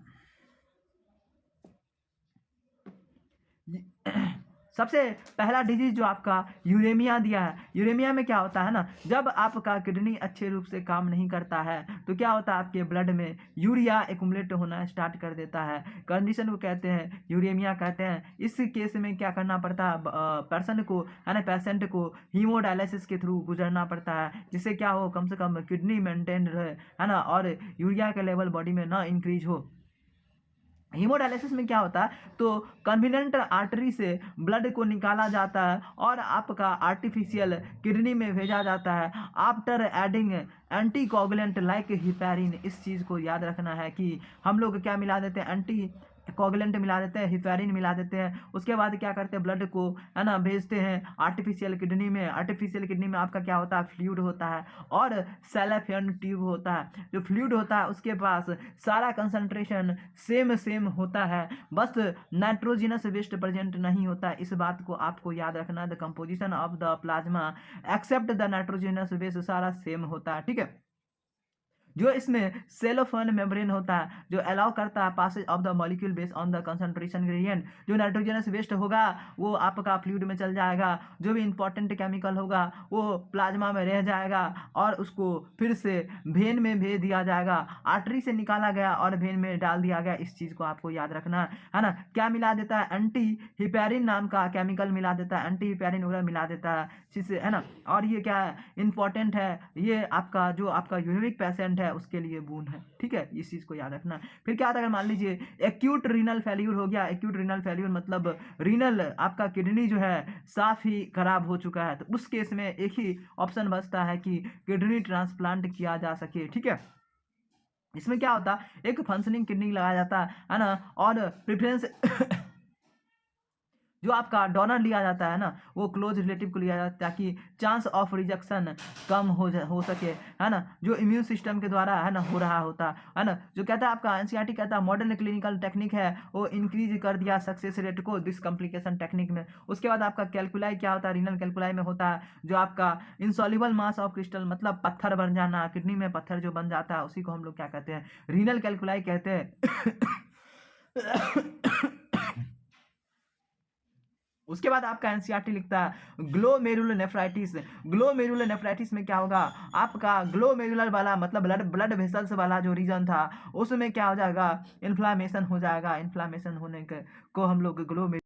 S1: सबसे पहला डिजीज जो आपका यूरेमिया दिया है। यूरेमिया में क्या होता है ना, जब आपका किडनी अच्छे रूप से काम नहीं करता है तो क्या होता है आपके ब्लड में यूरिया एक्युमुलेट होना स्टार्ट कर देता है। कंडीशन को कहते हैं यूरेमिया कहते हैं। इस केस में क्या करना पड़ता है, पर्सन को है ना, पेशेंट को हीमोडायलिसिस के थ्रू गुजरना पड़ता है, जिससे क्या हो कम से कम किडनी मेंटेन रहे है ना, और यूरिया का लेवल बॉडी में ना इंक्रीज हो। हीमोडायलिसिस में क्या होता है, तो कन्वीनियंट आर्टरी से ब्लड को निकाला जाता है और आपका आर्टिफिशियल किडनी में भेजा जाता है after adding anticoagulant like heparin. इस चीज़ को याद रखना है कि हम लोग क्या मिला देते हैं, एंटी कोगुलेंट मिला देते हैं, हिपैरिन मिला देते हैं। उसके बाद क्या करते हैं, ब्लड को है ना भेजते हैं आर्टिफिशियल किडनी में। आर्टिफिशियल किडनी में आपका क्या होता है, फ्लूइड होता है और सेलेफियन ट्यूब होता है। जो फ्लूइड होता है उसके पास सारा कंसंट्रेशन सेम होता है, बस नाइट्रोजिनस वेस्ट प्रेजेंट नहीं होता है। इस बात को आपको याद रखना है। The composition of the plasma except the nitrogenous waste सारा सेम होता है। ठीक है, जो इसमें सेलोफोन मेम्ब्रेन होता है जो अलाउ करता है passage of the molecule based on the concentration gradient. जो नाइट्रोजनस वेस्ट होगा वो आपका फ्लूइड में चल जाएगा, जो भी इंपॉर्टेंट केमिकल होगा वो प्लाज्मा में रह जाएगा और उसको फिर से वेन में भेज दिया जाएगा। आर्टरी से निकाला गया और वेन में डाल दिया गया। इस चीज़ को आपको याद रखना है ना। क्या मिला देता है, एंटी हिपैरिन नाम का केमिकल मिला देता है, एंटी हिपैरिन वगैरह मिला देता है जिससे है ना। और ये क्या है, इंपॉर्टेंट है, ये आपका जो आपका यूरिक पेशेंट है उसके लिए बून है। ठीक है, इस चीज को याद रखना। फिर क्या आता है, अगर मान लीजिए एक्यूट रीनल फेल्यूर हो गया। एक्यूट रीनल फेल्यूर मतलब रीनल आपका किडनी जो है साफ ही खराब हो चुका है, तो उस केस में एक ही ऑप्शन बचता है कि किडनी ट्रांसप्लांट किया जा सके। ठीक है, इसमें क्या होता है, एक फंक्शनिंग किडनी लगाया जाता है ना, और प्रेफरेंस जो आपका डोनर लिया जाता है ना वो क्लोज रिलेटिव को लिया जाता है ताकि चांस ऑफ रिजेक्शन कम हो सके, है ना, जो इम्यून सिस्टम के द्वारा है ना हो रहा होता है ना। जो कहता है आपका एनसीईआरटी कहता है मॉडर्न क्लिनिकल टेक्निक है वो इंक्रीज कर दिया सक्सेस रेट को दिस कॉम्प्लिकेशन टेक्निक में। उसके बाद आपका कैलकुलाई क्या होता है, रीनल कैलकुलाई में होता है जो आपका इंसॉल्युबल मास ऑफ क्रिस्टल, मतलब पत्थर बन जाना, किडनी में पत्थर जो बन जाता है उसी को हम लोग क्या कहते हैं, रीनल कैलकुलाई कहते हैं। उसके बाद आपका एनसीईआरटी लिखता है ग्लोमेरुलोनेफ्राइटिस। ग्लोमेरुलोनेफ्राइटिस में क्या होगा, आपका ग्लोमेरुलर वाला मतलब ब्लड वेसल्स वाला जो रीजन था उसमें क्या हो जाएगा, इन्फ्लामेशन हो जाएगा। इन्फ्लामेशन होने को हम लोग